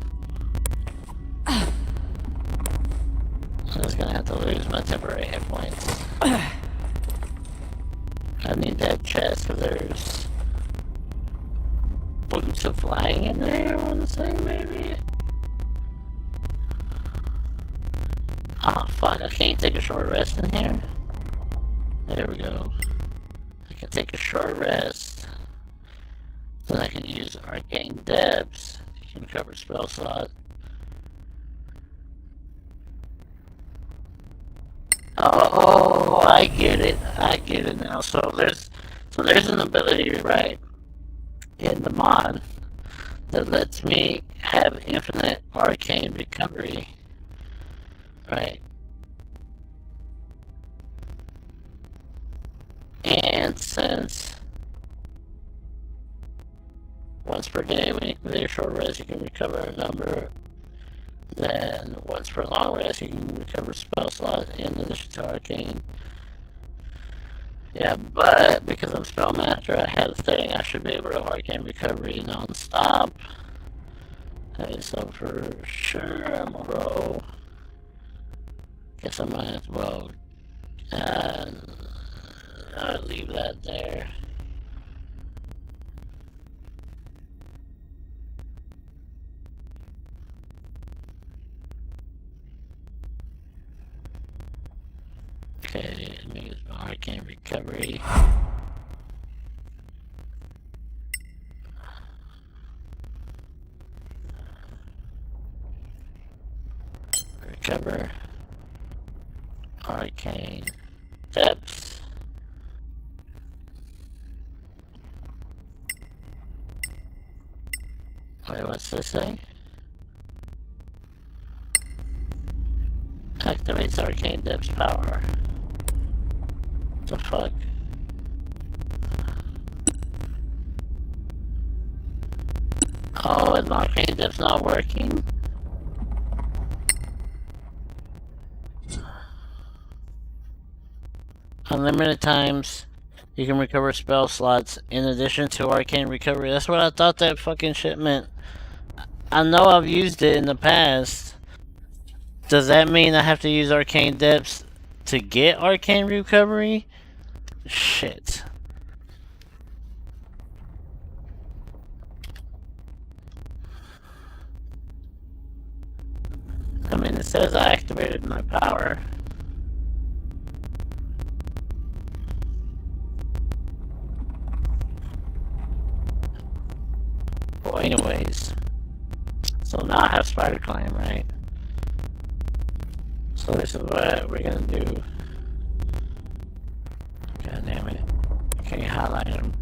I'm just gonna have to lose my temporary hit points. I need that chest because there's boots of flying in there, I wanna say, maybe. Oh fuck, I can't take a short rest in here. There we go. I can take a short rest. Then I can use Arcane Depths. You can cover spell slot. Oh, I get it. I get it now. So there's an ability, right, in the mod that lets me have infinite arcane recovery. Right. And since once per day when you complete a short rest you can recover a number, then once per long rest you can recover spell slot in addition to arcane. Yeah, but because I'm spellmaster I had a thing I should be able to arcane recovery non-stop. Okay, so for sure I'm gonna roll. Guess I might as well I'll leave that there. Okay, let me use my arcane recovery. Recover. Arcane Depths. Wait, what's this say? Activates Arcane Depths power. What the fuck? Oh, is my Arcane Depths not working? Unlimited times you can recover spell slots in addition to arcane recovery. That's what I thought that fucking shit meant. I know I've used it in the past, Does that mean I have to use Arcane Depths to get Arcane Recovery? Shit. I mean, it says I activated my power. Well, anyways. So now I have Spider Climb, right? So this is what we're gonna do. God damn it. Can you highlight them?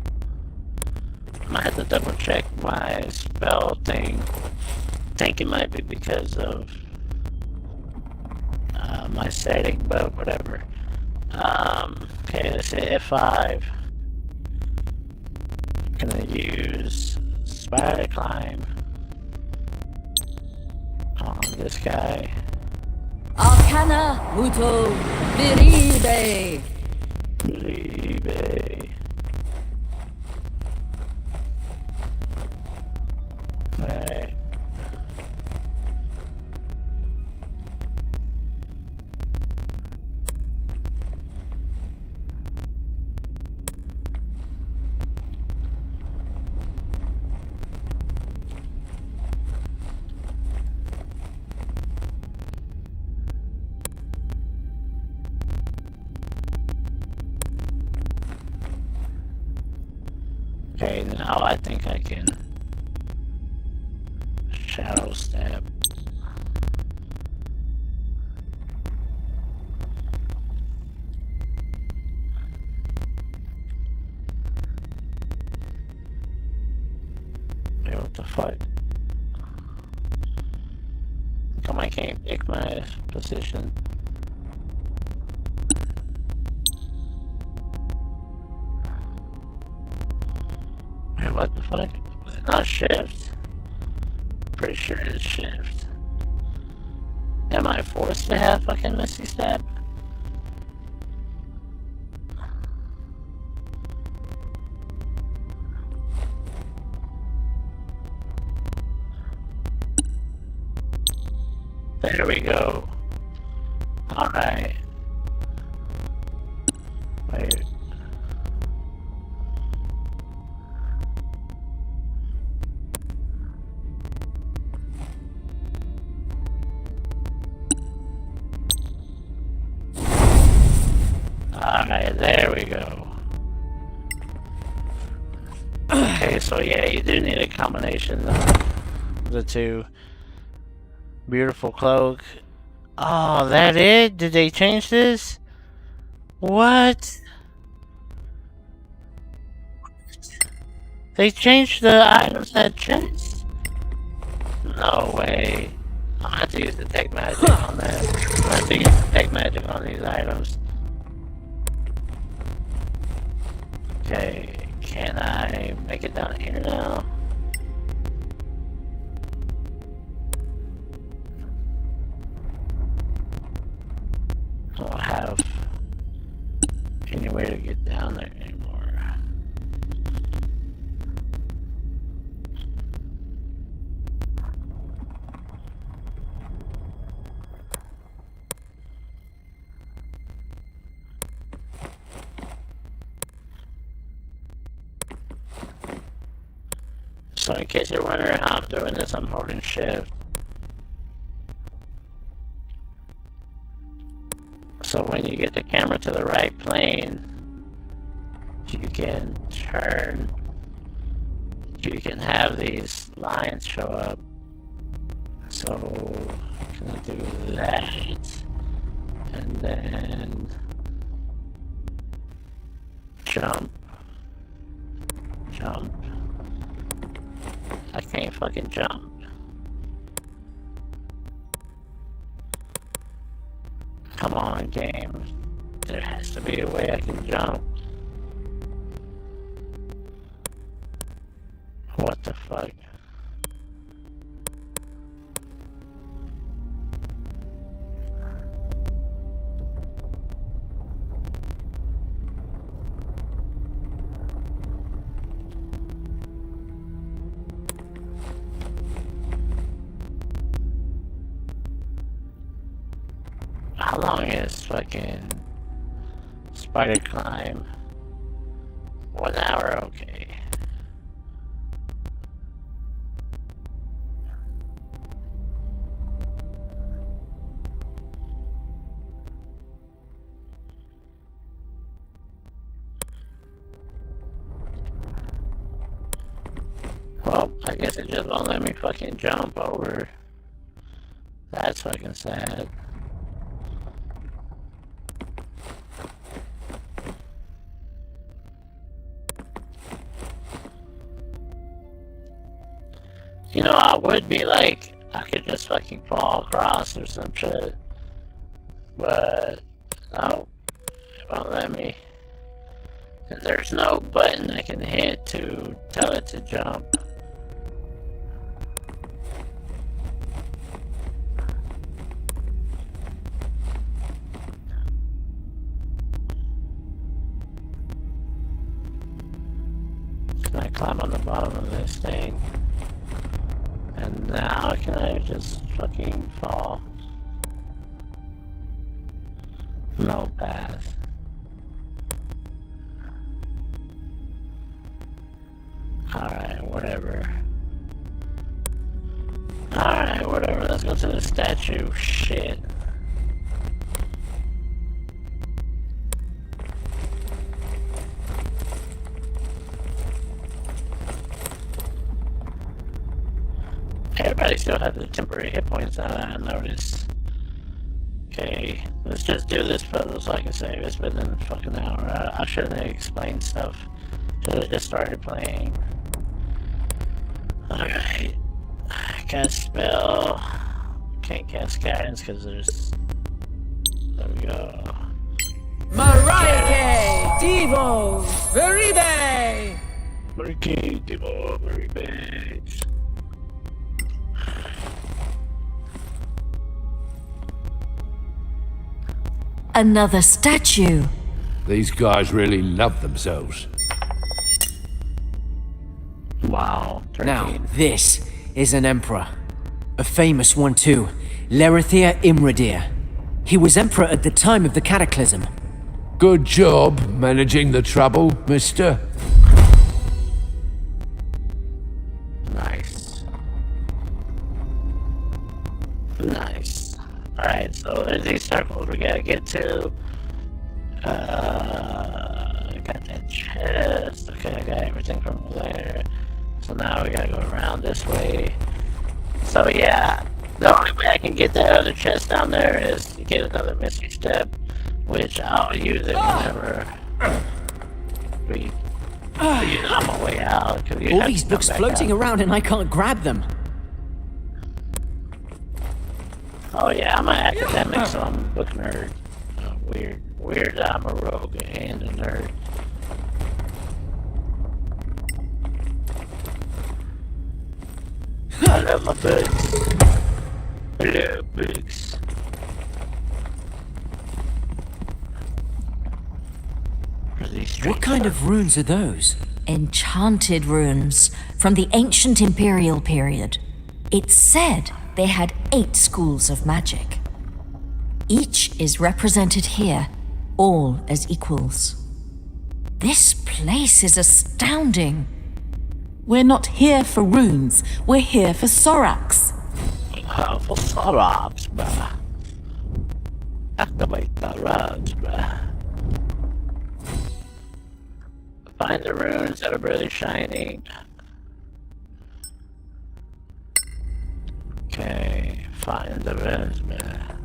I might have to double check my spell thing. I think it might be because of my setting, but whatever. Okay, let's say F5. Gonna use Spider Climb on this guy. Arcana Muto Viribe. Right. Okay, now I think I can shadow stab. Wait, what the fuck? Come on, I can't pick my position. Wait, what the fuck? Not shift. Pretty sure it's shift. Am I forced to have fucking Misty Step? There we go. Alright. Wait. Alright, there we go. Okay, so yeah, you do need a combination of the two. Beautiful cloak. Oh, that it? Did they change this? What? They changed the items that changed? No way. I have to use the tech magic on that. I have to use the tech magic on these items. Okay, can I make it down here now? I don't have any way to get down there anymore. So in case you're wondering how I'm doing this, I'm holding shift. So when you get the camera to the right plane, you can turn, you can have these lines show up. So I'm gonna do that, and then jump. I can't fucking jump. Come on, game. There has to be a way I can jump. What the fuck? How long is fucking spider climb? 1 hour, okay. Well, I guess it just won't let me fucking jump over. That's fucking sad. You know, I would be like, I could just fucking fall across or some shit. But, no, it won't let me. And there's no button I can hit to tell it to jump. Can I climb on the bottom of this thing? And now can I just fucking fall? No path. Alright, whatever. Alright, whatever. Let's go to the statue. Shit. Everybody still has the temporary hit points that I noticed. Okay, let's just do this puzzle so I can save. It's been a fucking hour. I should have explained stuff. Should have just started playing. Alright. Cast spell. Can't cast guidance because there's... There we go. Marike, Divo, Veribe. Marike, Divo, Veribe. Another statue. These guys really love themselves. Wow. 13. Now, this is an emperor. A famous one too. Lerithia Imradir. He was emperor at the time of the Cataclysm. Good job managing the trouble, mister. Nice. Nice. Alright, so there's these circles we gotta get to. Got that chest. Okay, I got everything from there. So now we gotta go around this way. So yeah, the only way I can get that other chest down there is to get another mystery step, which I'll use it whenever we on my way out. All these books floating around and I can't grab them. Oh yeah, I'm an academic, so I'm a book nerd. Weird, I'm a rogue and a nerd. I love my books. I love books. What kind of runes are those? Enchanted runes from the ancient imperial period. It's said they had 8 schools of magic. Each is represented here, all as equals. This place is astounding. We're not here for runes, we're here for Sorax. For Sorax, bruh. Activate the runes, bruh. Find the runes that are really shining. Okay, find the runes, bruh.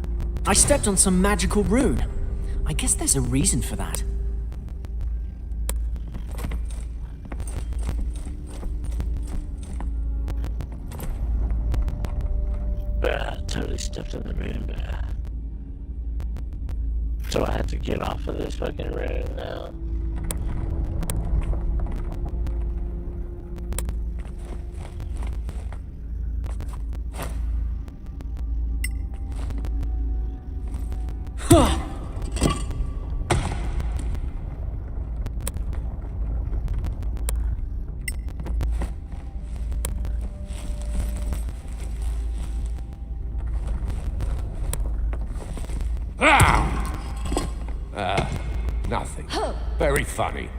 I stepped on some magical rune. I guess there's a reason for that. Bruh, totally stepped in the rune, bruh. So I have to get off of this fucking rune now. Nothing. Very funny.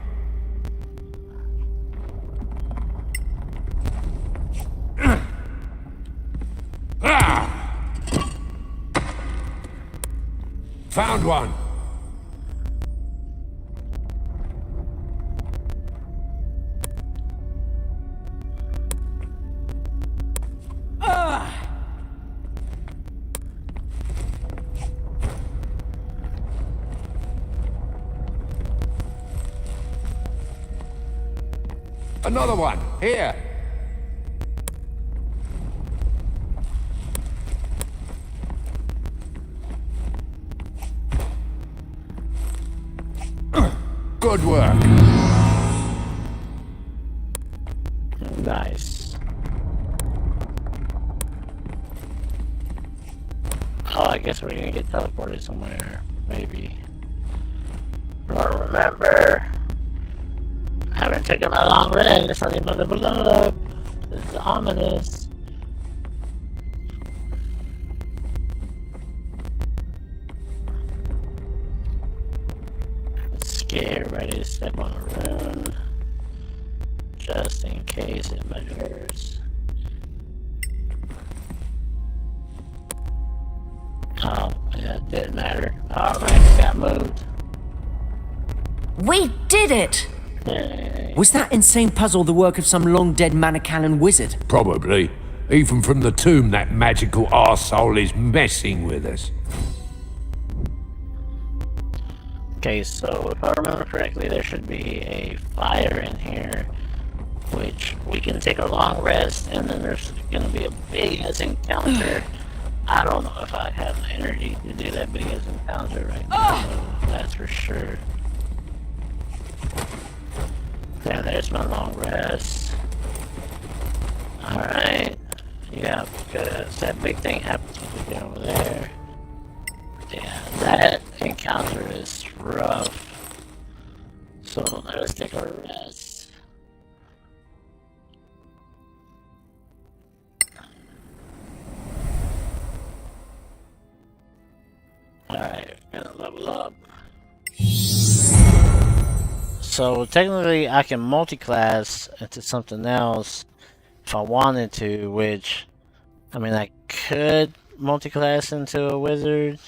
Found one. Another one. Here. Good work. Nice. Oh, I guess we're gonna get teleported somewhere. Maybe. I don't remember. I haven't taken a long rest. I need to level up. This is ominous. Scared, ready to step on a rune. Just in case it matters. Oh, yeah, it didn't matter. Alright, it got moved. We did it! Yay. Was that insane puzzle the work of some long-dead Manicalan wizard? Probably. Even from the tomb, that magical arsehole is messing with us. Okay, so if I remember correctly, there should be a fire in here, which we can take a long rest, and then there's gonna be a big ass encounter. I don't know if I have the energy to do that big ass encounter right now, that's for sure. Yeah, there's my long rest. Alright. Yeah, because that big thing happens when we get over there. Yeah, that encounter is rough. So let's take a rest. Alright, gonna level up. So technically I can multi-class into something else if I wanted to, which, I mean, I could multi-class into a wizard.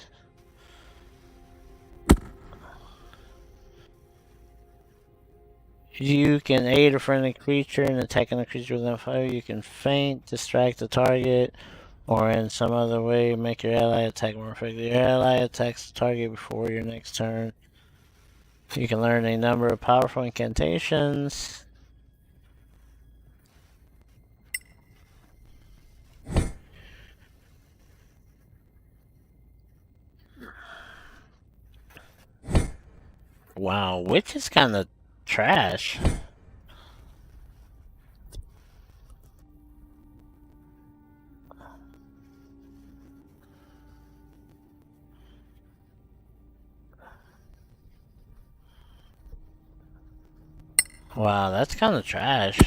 You can aid a friendly creature in attacking a creature within fire. You can feint, distract the target, or in some other way make your ally attack more effectively. Your ally attacks the target before your next turn. You can learn a number of powerful incantations. Wow, witch is kind of trash. Wow, that's kind of trash.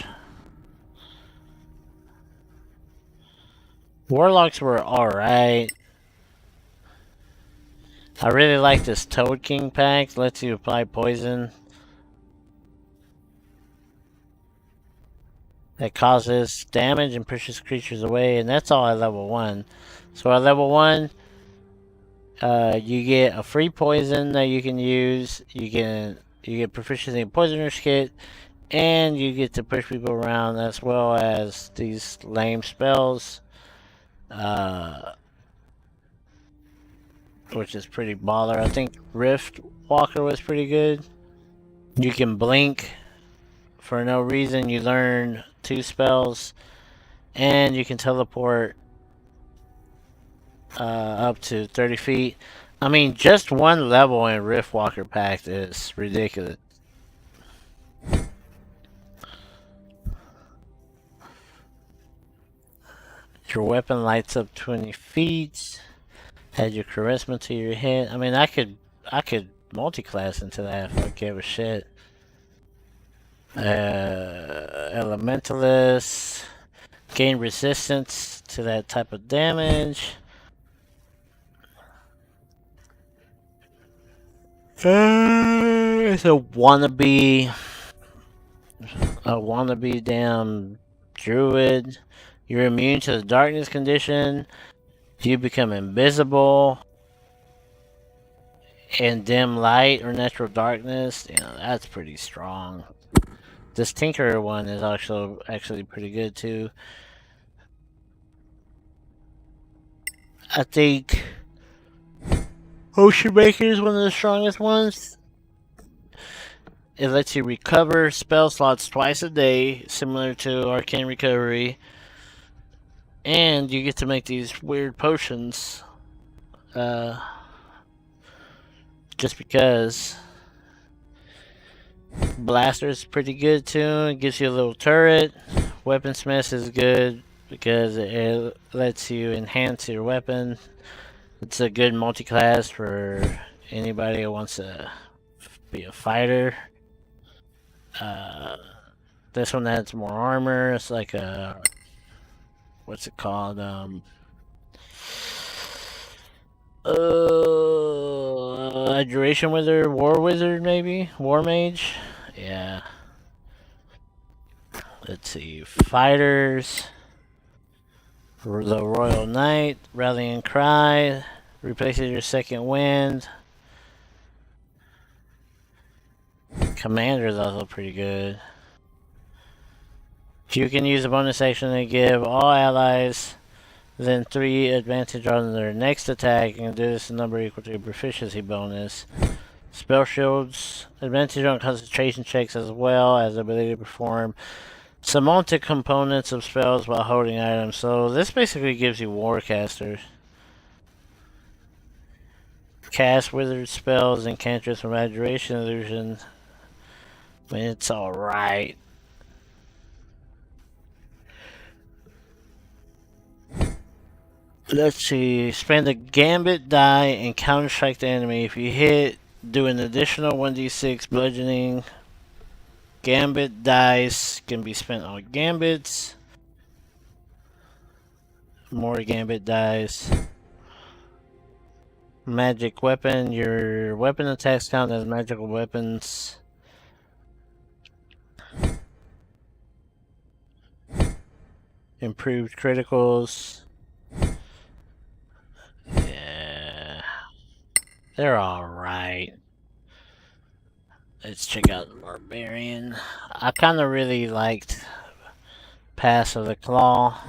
Warlocks were alright. I really like this Toad King pack. Lets you apply poison that causes damage and pushes creatures away, and that's all at level 1. So at level 1, you get a free poison that you can use. You get proficiency in Poisoner's Kit, and you get to push people around, as well as these lame spells, which is pretty baller. I think Rift Walker was pretty good. You can blink for no reason. You learn 2 spells, and you can teleport up to 30 feet. I mean, just 1 level in Rift Walker Pact is ridiculous. Your weapon lights up 20 feet. Add your charisma to your hit. I mean, I could multi-class into that if I gave a shit. Elementalist. Gain resistance to that type of damage. It's a wannabe damn druid. You're immune to the darkness condition. You become invisible in dim light or natural darkness. You know, that's pretty strong. This Tinkerer one is actually pretty good too. I think Ocean Maker is one of the strongest ones. It lets you recover spell slots twice a day, similar to Arcane Recovery. And you get to make these weird potions. Just because. Blaster is pretty good too. It gives you a little turret. Weaponsmith is good because it lets you enhance your weapon. It's a good multi-class for anybody who wants to be a fighter. This one adds more armor. It's like a, what's it called? Duration Wizard, War Wizard maybe? War Mage? Yeah. Let's see. Fighters. The Royal Knight, Rallying Cry, replaces your second wind. Commander is also pretty good. You can use a bonus action to give all allies then 3 advantage on their next attack and do this number equal to your proficiency bonus. Spell shields, advantage on concentration checks as well as the ability to perform semantic components of spells while holding items. So this basically gives you Warcaster. Cast wizard spells and cantrips from Abjuration Illusion. I mean, it's alright. Let's see. Spend a gambit die and counter-strike the enemy. If you hit, do an additional 1d6 bludgeoning. Gambit dice can be spent on gambits. More gambit dice. Magic weapon. Your weapon attacks count as magical weapons. Improved criticals. Yeah. They're alright. Let's check out the Barbarian. I kind of really liked Pass of the Claw.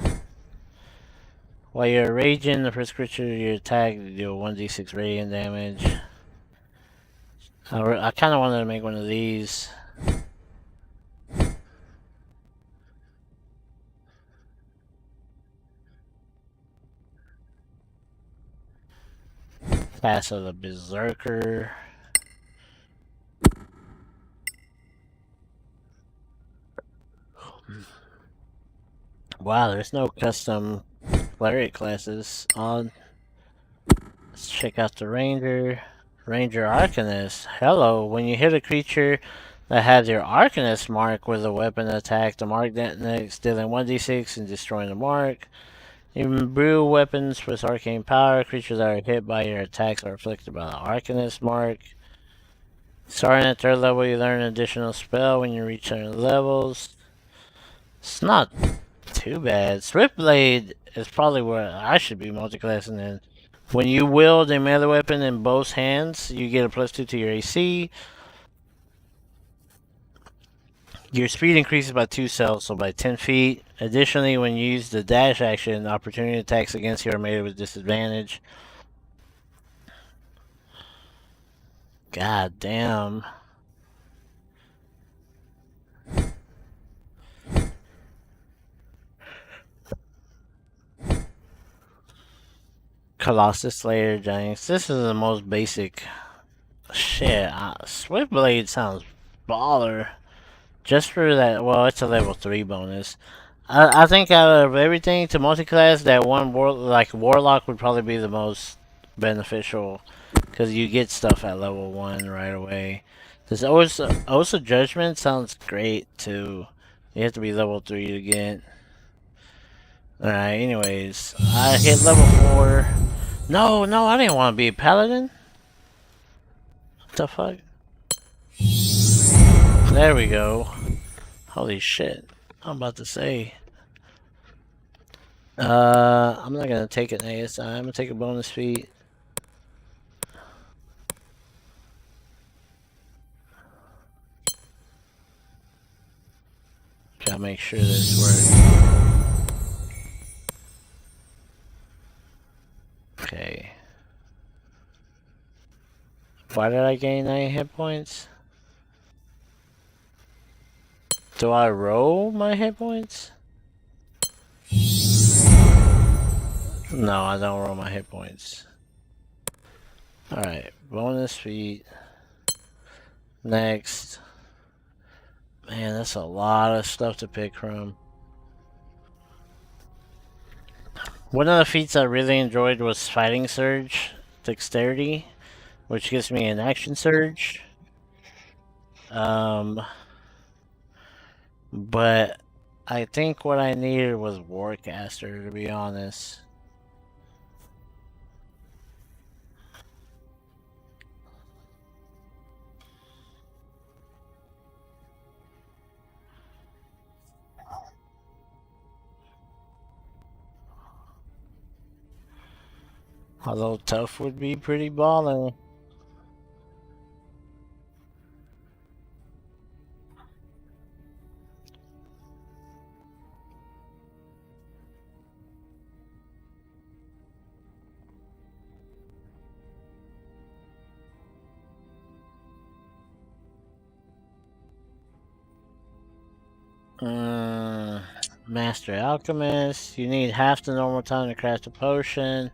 While you're raging, the first creature you attack, you deal 1d6 radiant damage. I kind of wanted to make one of these. Pass of the Berserker. Wow, there's no custom cleric classes on. Let's check out the Ranger. Ranger Arcanist. Hello, when you hit a creature that has your Arcanist mark with a weapon attack, the mark detonates, dealing 1d6 and destroying the mark. You imbue weapons with arcane power. Creatures that are hit by your attacks are afflicted by the Arcanist mark. Starting at 3rd level, you learn an additional spell when you reach certain levels. It's not too bad. Swiftblade is probably where I should be multiclassing in. When you wield a melee weapon in both hands, you get a +2 to your AC. Your speed increases by 2 cells, so by 10 feet. Additionally, when you use the dash action, opportunity attacks against you are made with disadvantage. God damn. Colossus Slayer Giants. This is the most basic shit. Swiftblade sounds baller. Just for that, well, it's a level 3 bonus. I think out of everything to multiclass, that one Warlock would probably be the most beneficial. Because you get stuff at level 1 right away. This Osa Judgment sounds great too. You have to be level 3 to get. Alright, anyways. I hit level 4. No, I didn't want to be a paladin. The fuck? There we go. Holy shit. I'm about to say. I'm not gonna take an ASI. I'm gonna take a bonus feat. Gotta make sure this works. Okay. Why did I gain 9 hit points? Do I roll my hit points? No, I don't roll my hit points. Alright, bonus feat. Next. Man, that's a lot of stuff to pick from. One of the feats I really enjoyed was Fighting Surge, Dexterity, which gives me an Action Surge. But I think what I needed was Warcaster, to be honest. Although tough would be pretty ballin'. Master Alchemist. You need half the normal time to craft a potion.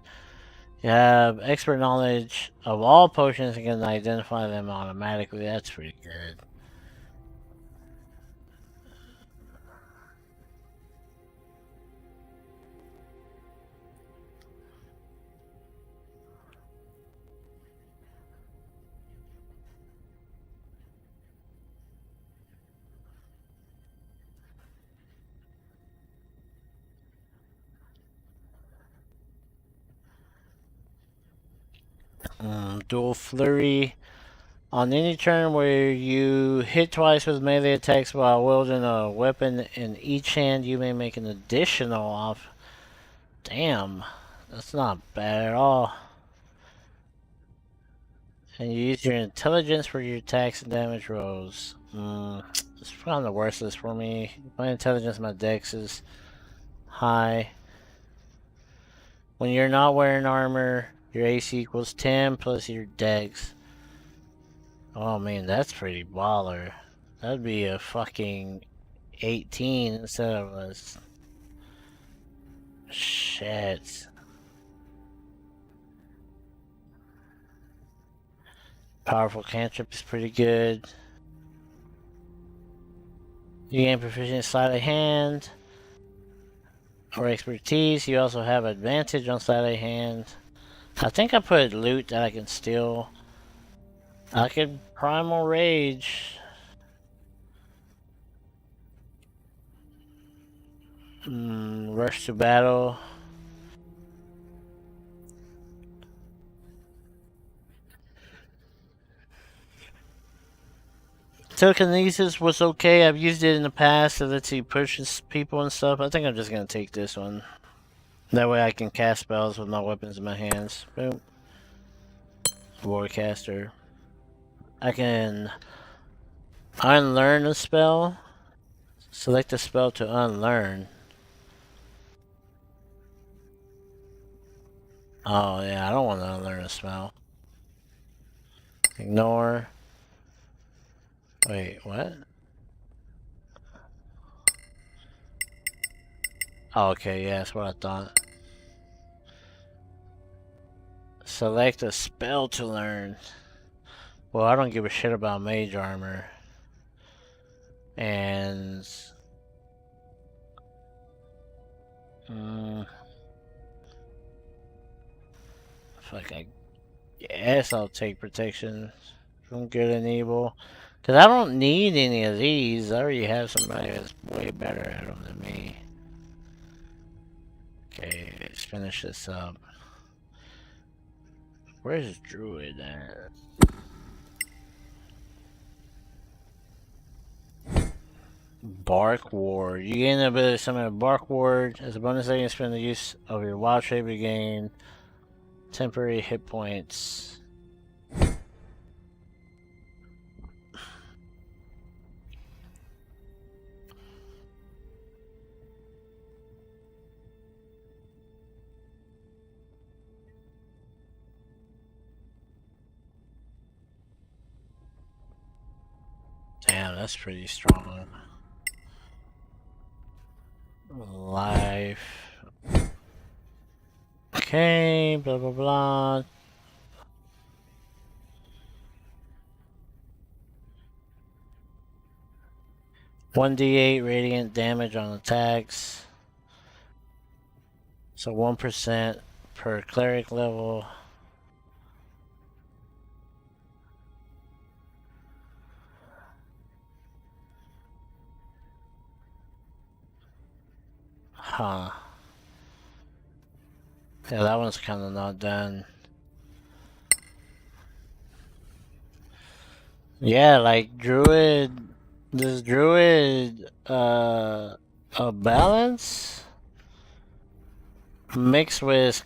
You have expert knowledge of all potions and can identify them automatically. That's pretty good. Dual Flurry. On any turn where you hit twice with melee attacks while wielding a weapon in each hand, you may make an additional off. Damn, that's not bad at all. And you use your intelligence for your attacks and damage rolls. It's kind of worthless for me. My intelligence, my dex is high. When you're not wearing armor, your AC equals 10 plus your dex. Oh man, that's pretty baller. That'd be a fucking 18 instead of a... Shit. Powerful cantrip is pretty good. You gain proficient sleight of hand or expertise. You also have advantage on sleight of hand. I think I put loot that I can steal. I could primal rage. Rush to battle. Telekinesis was okay. I've used it in the past. It lets you push people and stuff. I think I'm just gonna take this one. That way I can cast spells with my weapons in my hands. Boom. Warcaster. I can unlearn a spell. Select a spell to unlearn. Oh yeah, I don't want to unlearn a spell. Ignore. Wait, what? Oh, okay, yeah, that's what I thought. Select a spell to learn. Well, I don't give a shit about mage armor. And... fuck, I guess I'll take protection from good and evil. Because I don't need any of these. I already have somebody that's way better at them than me. Okay, let's finish this up. Where's Druid at? Bark Ward. You gain the ability to summon a Bark Ward. As a bonus, you can spend the use of your wild shape to gain temporary hit points. Damn, that's pretty strong. Life. Okay, blah blah blah. $1d8 radiant damage on attacks. So 1% per cleric level. Huh. Yeah, that one's kind of not done. Yeah, like Druid. Does Druid a balance mixed with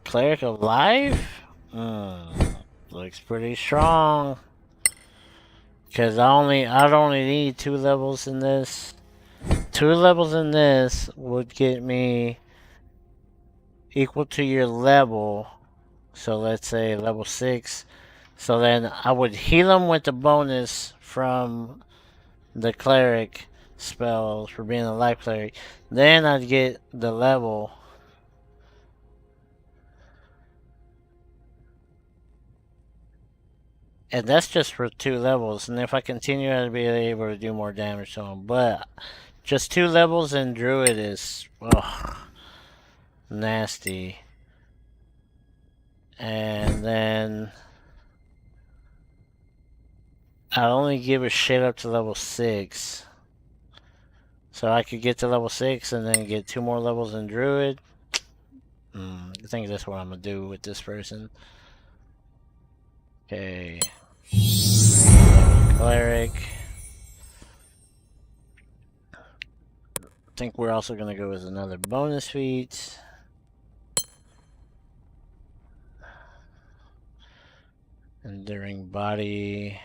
Cleric of Life? Looks pretty strong. Cause I'd only need 2 levels in this. 2 levels in this would get me equal to your level. So let's say level 6. So then I would heal him with the bonus from the cleric spells for being a life cleric. Then I'd get the level. And that's just for 2 levels. And if I continue, I'd be able to do more damage to him. But just 2 levels in Druid is nasty. And then I only give a shit up to level 6. So I could get to level 6 and then get 2 more levels in Druid. I think that's what I'm gonna do with this person. Okay. Cleric. I think we're also gonna go with another bonus feat. Enduring body.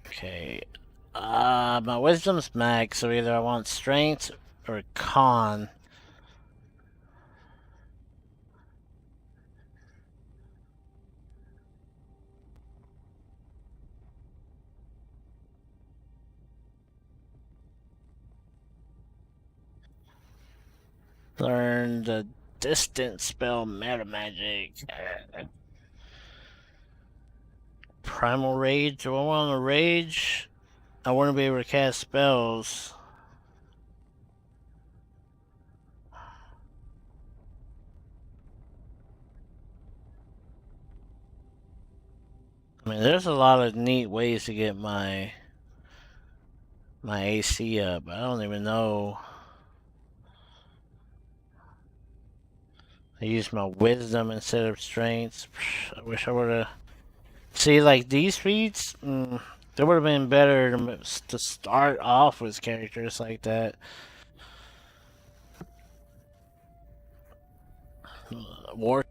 Okay. My wisdom's max, so either I want strength or con. Learn the distant spell meta magic. Primal rage. Do I want to rage? I want to be able to cast spells. I mean, there's a lot of neat ways to get my AC up. I don't even know. I used my wisdom instead of strength. I wish I would have. See, like these feats, they would have been better to start off with characters like that. War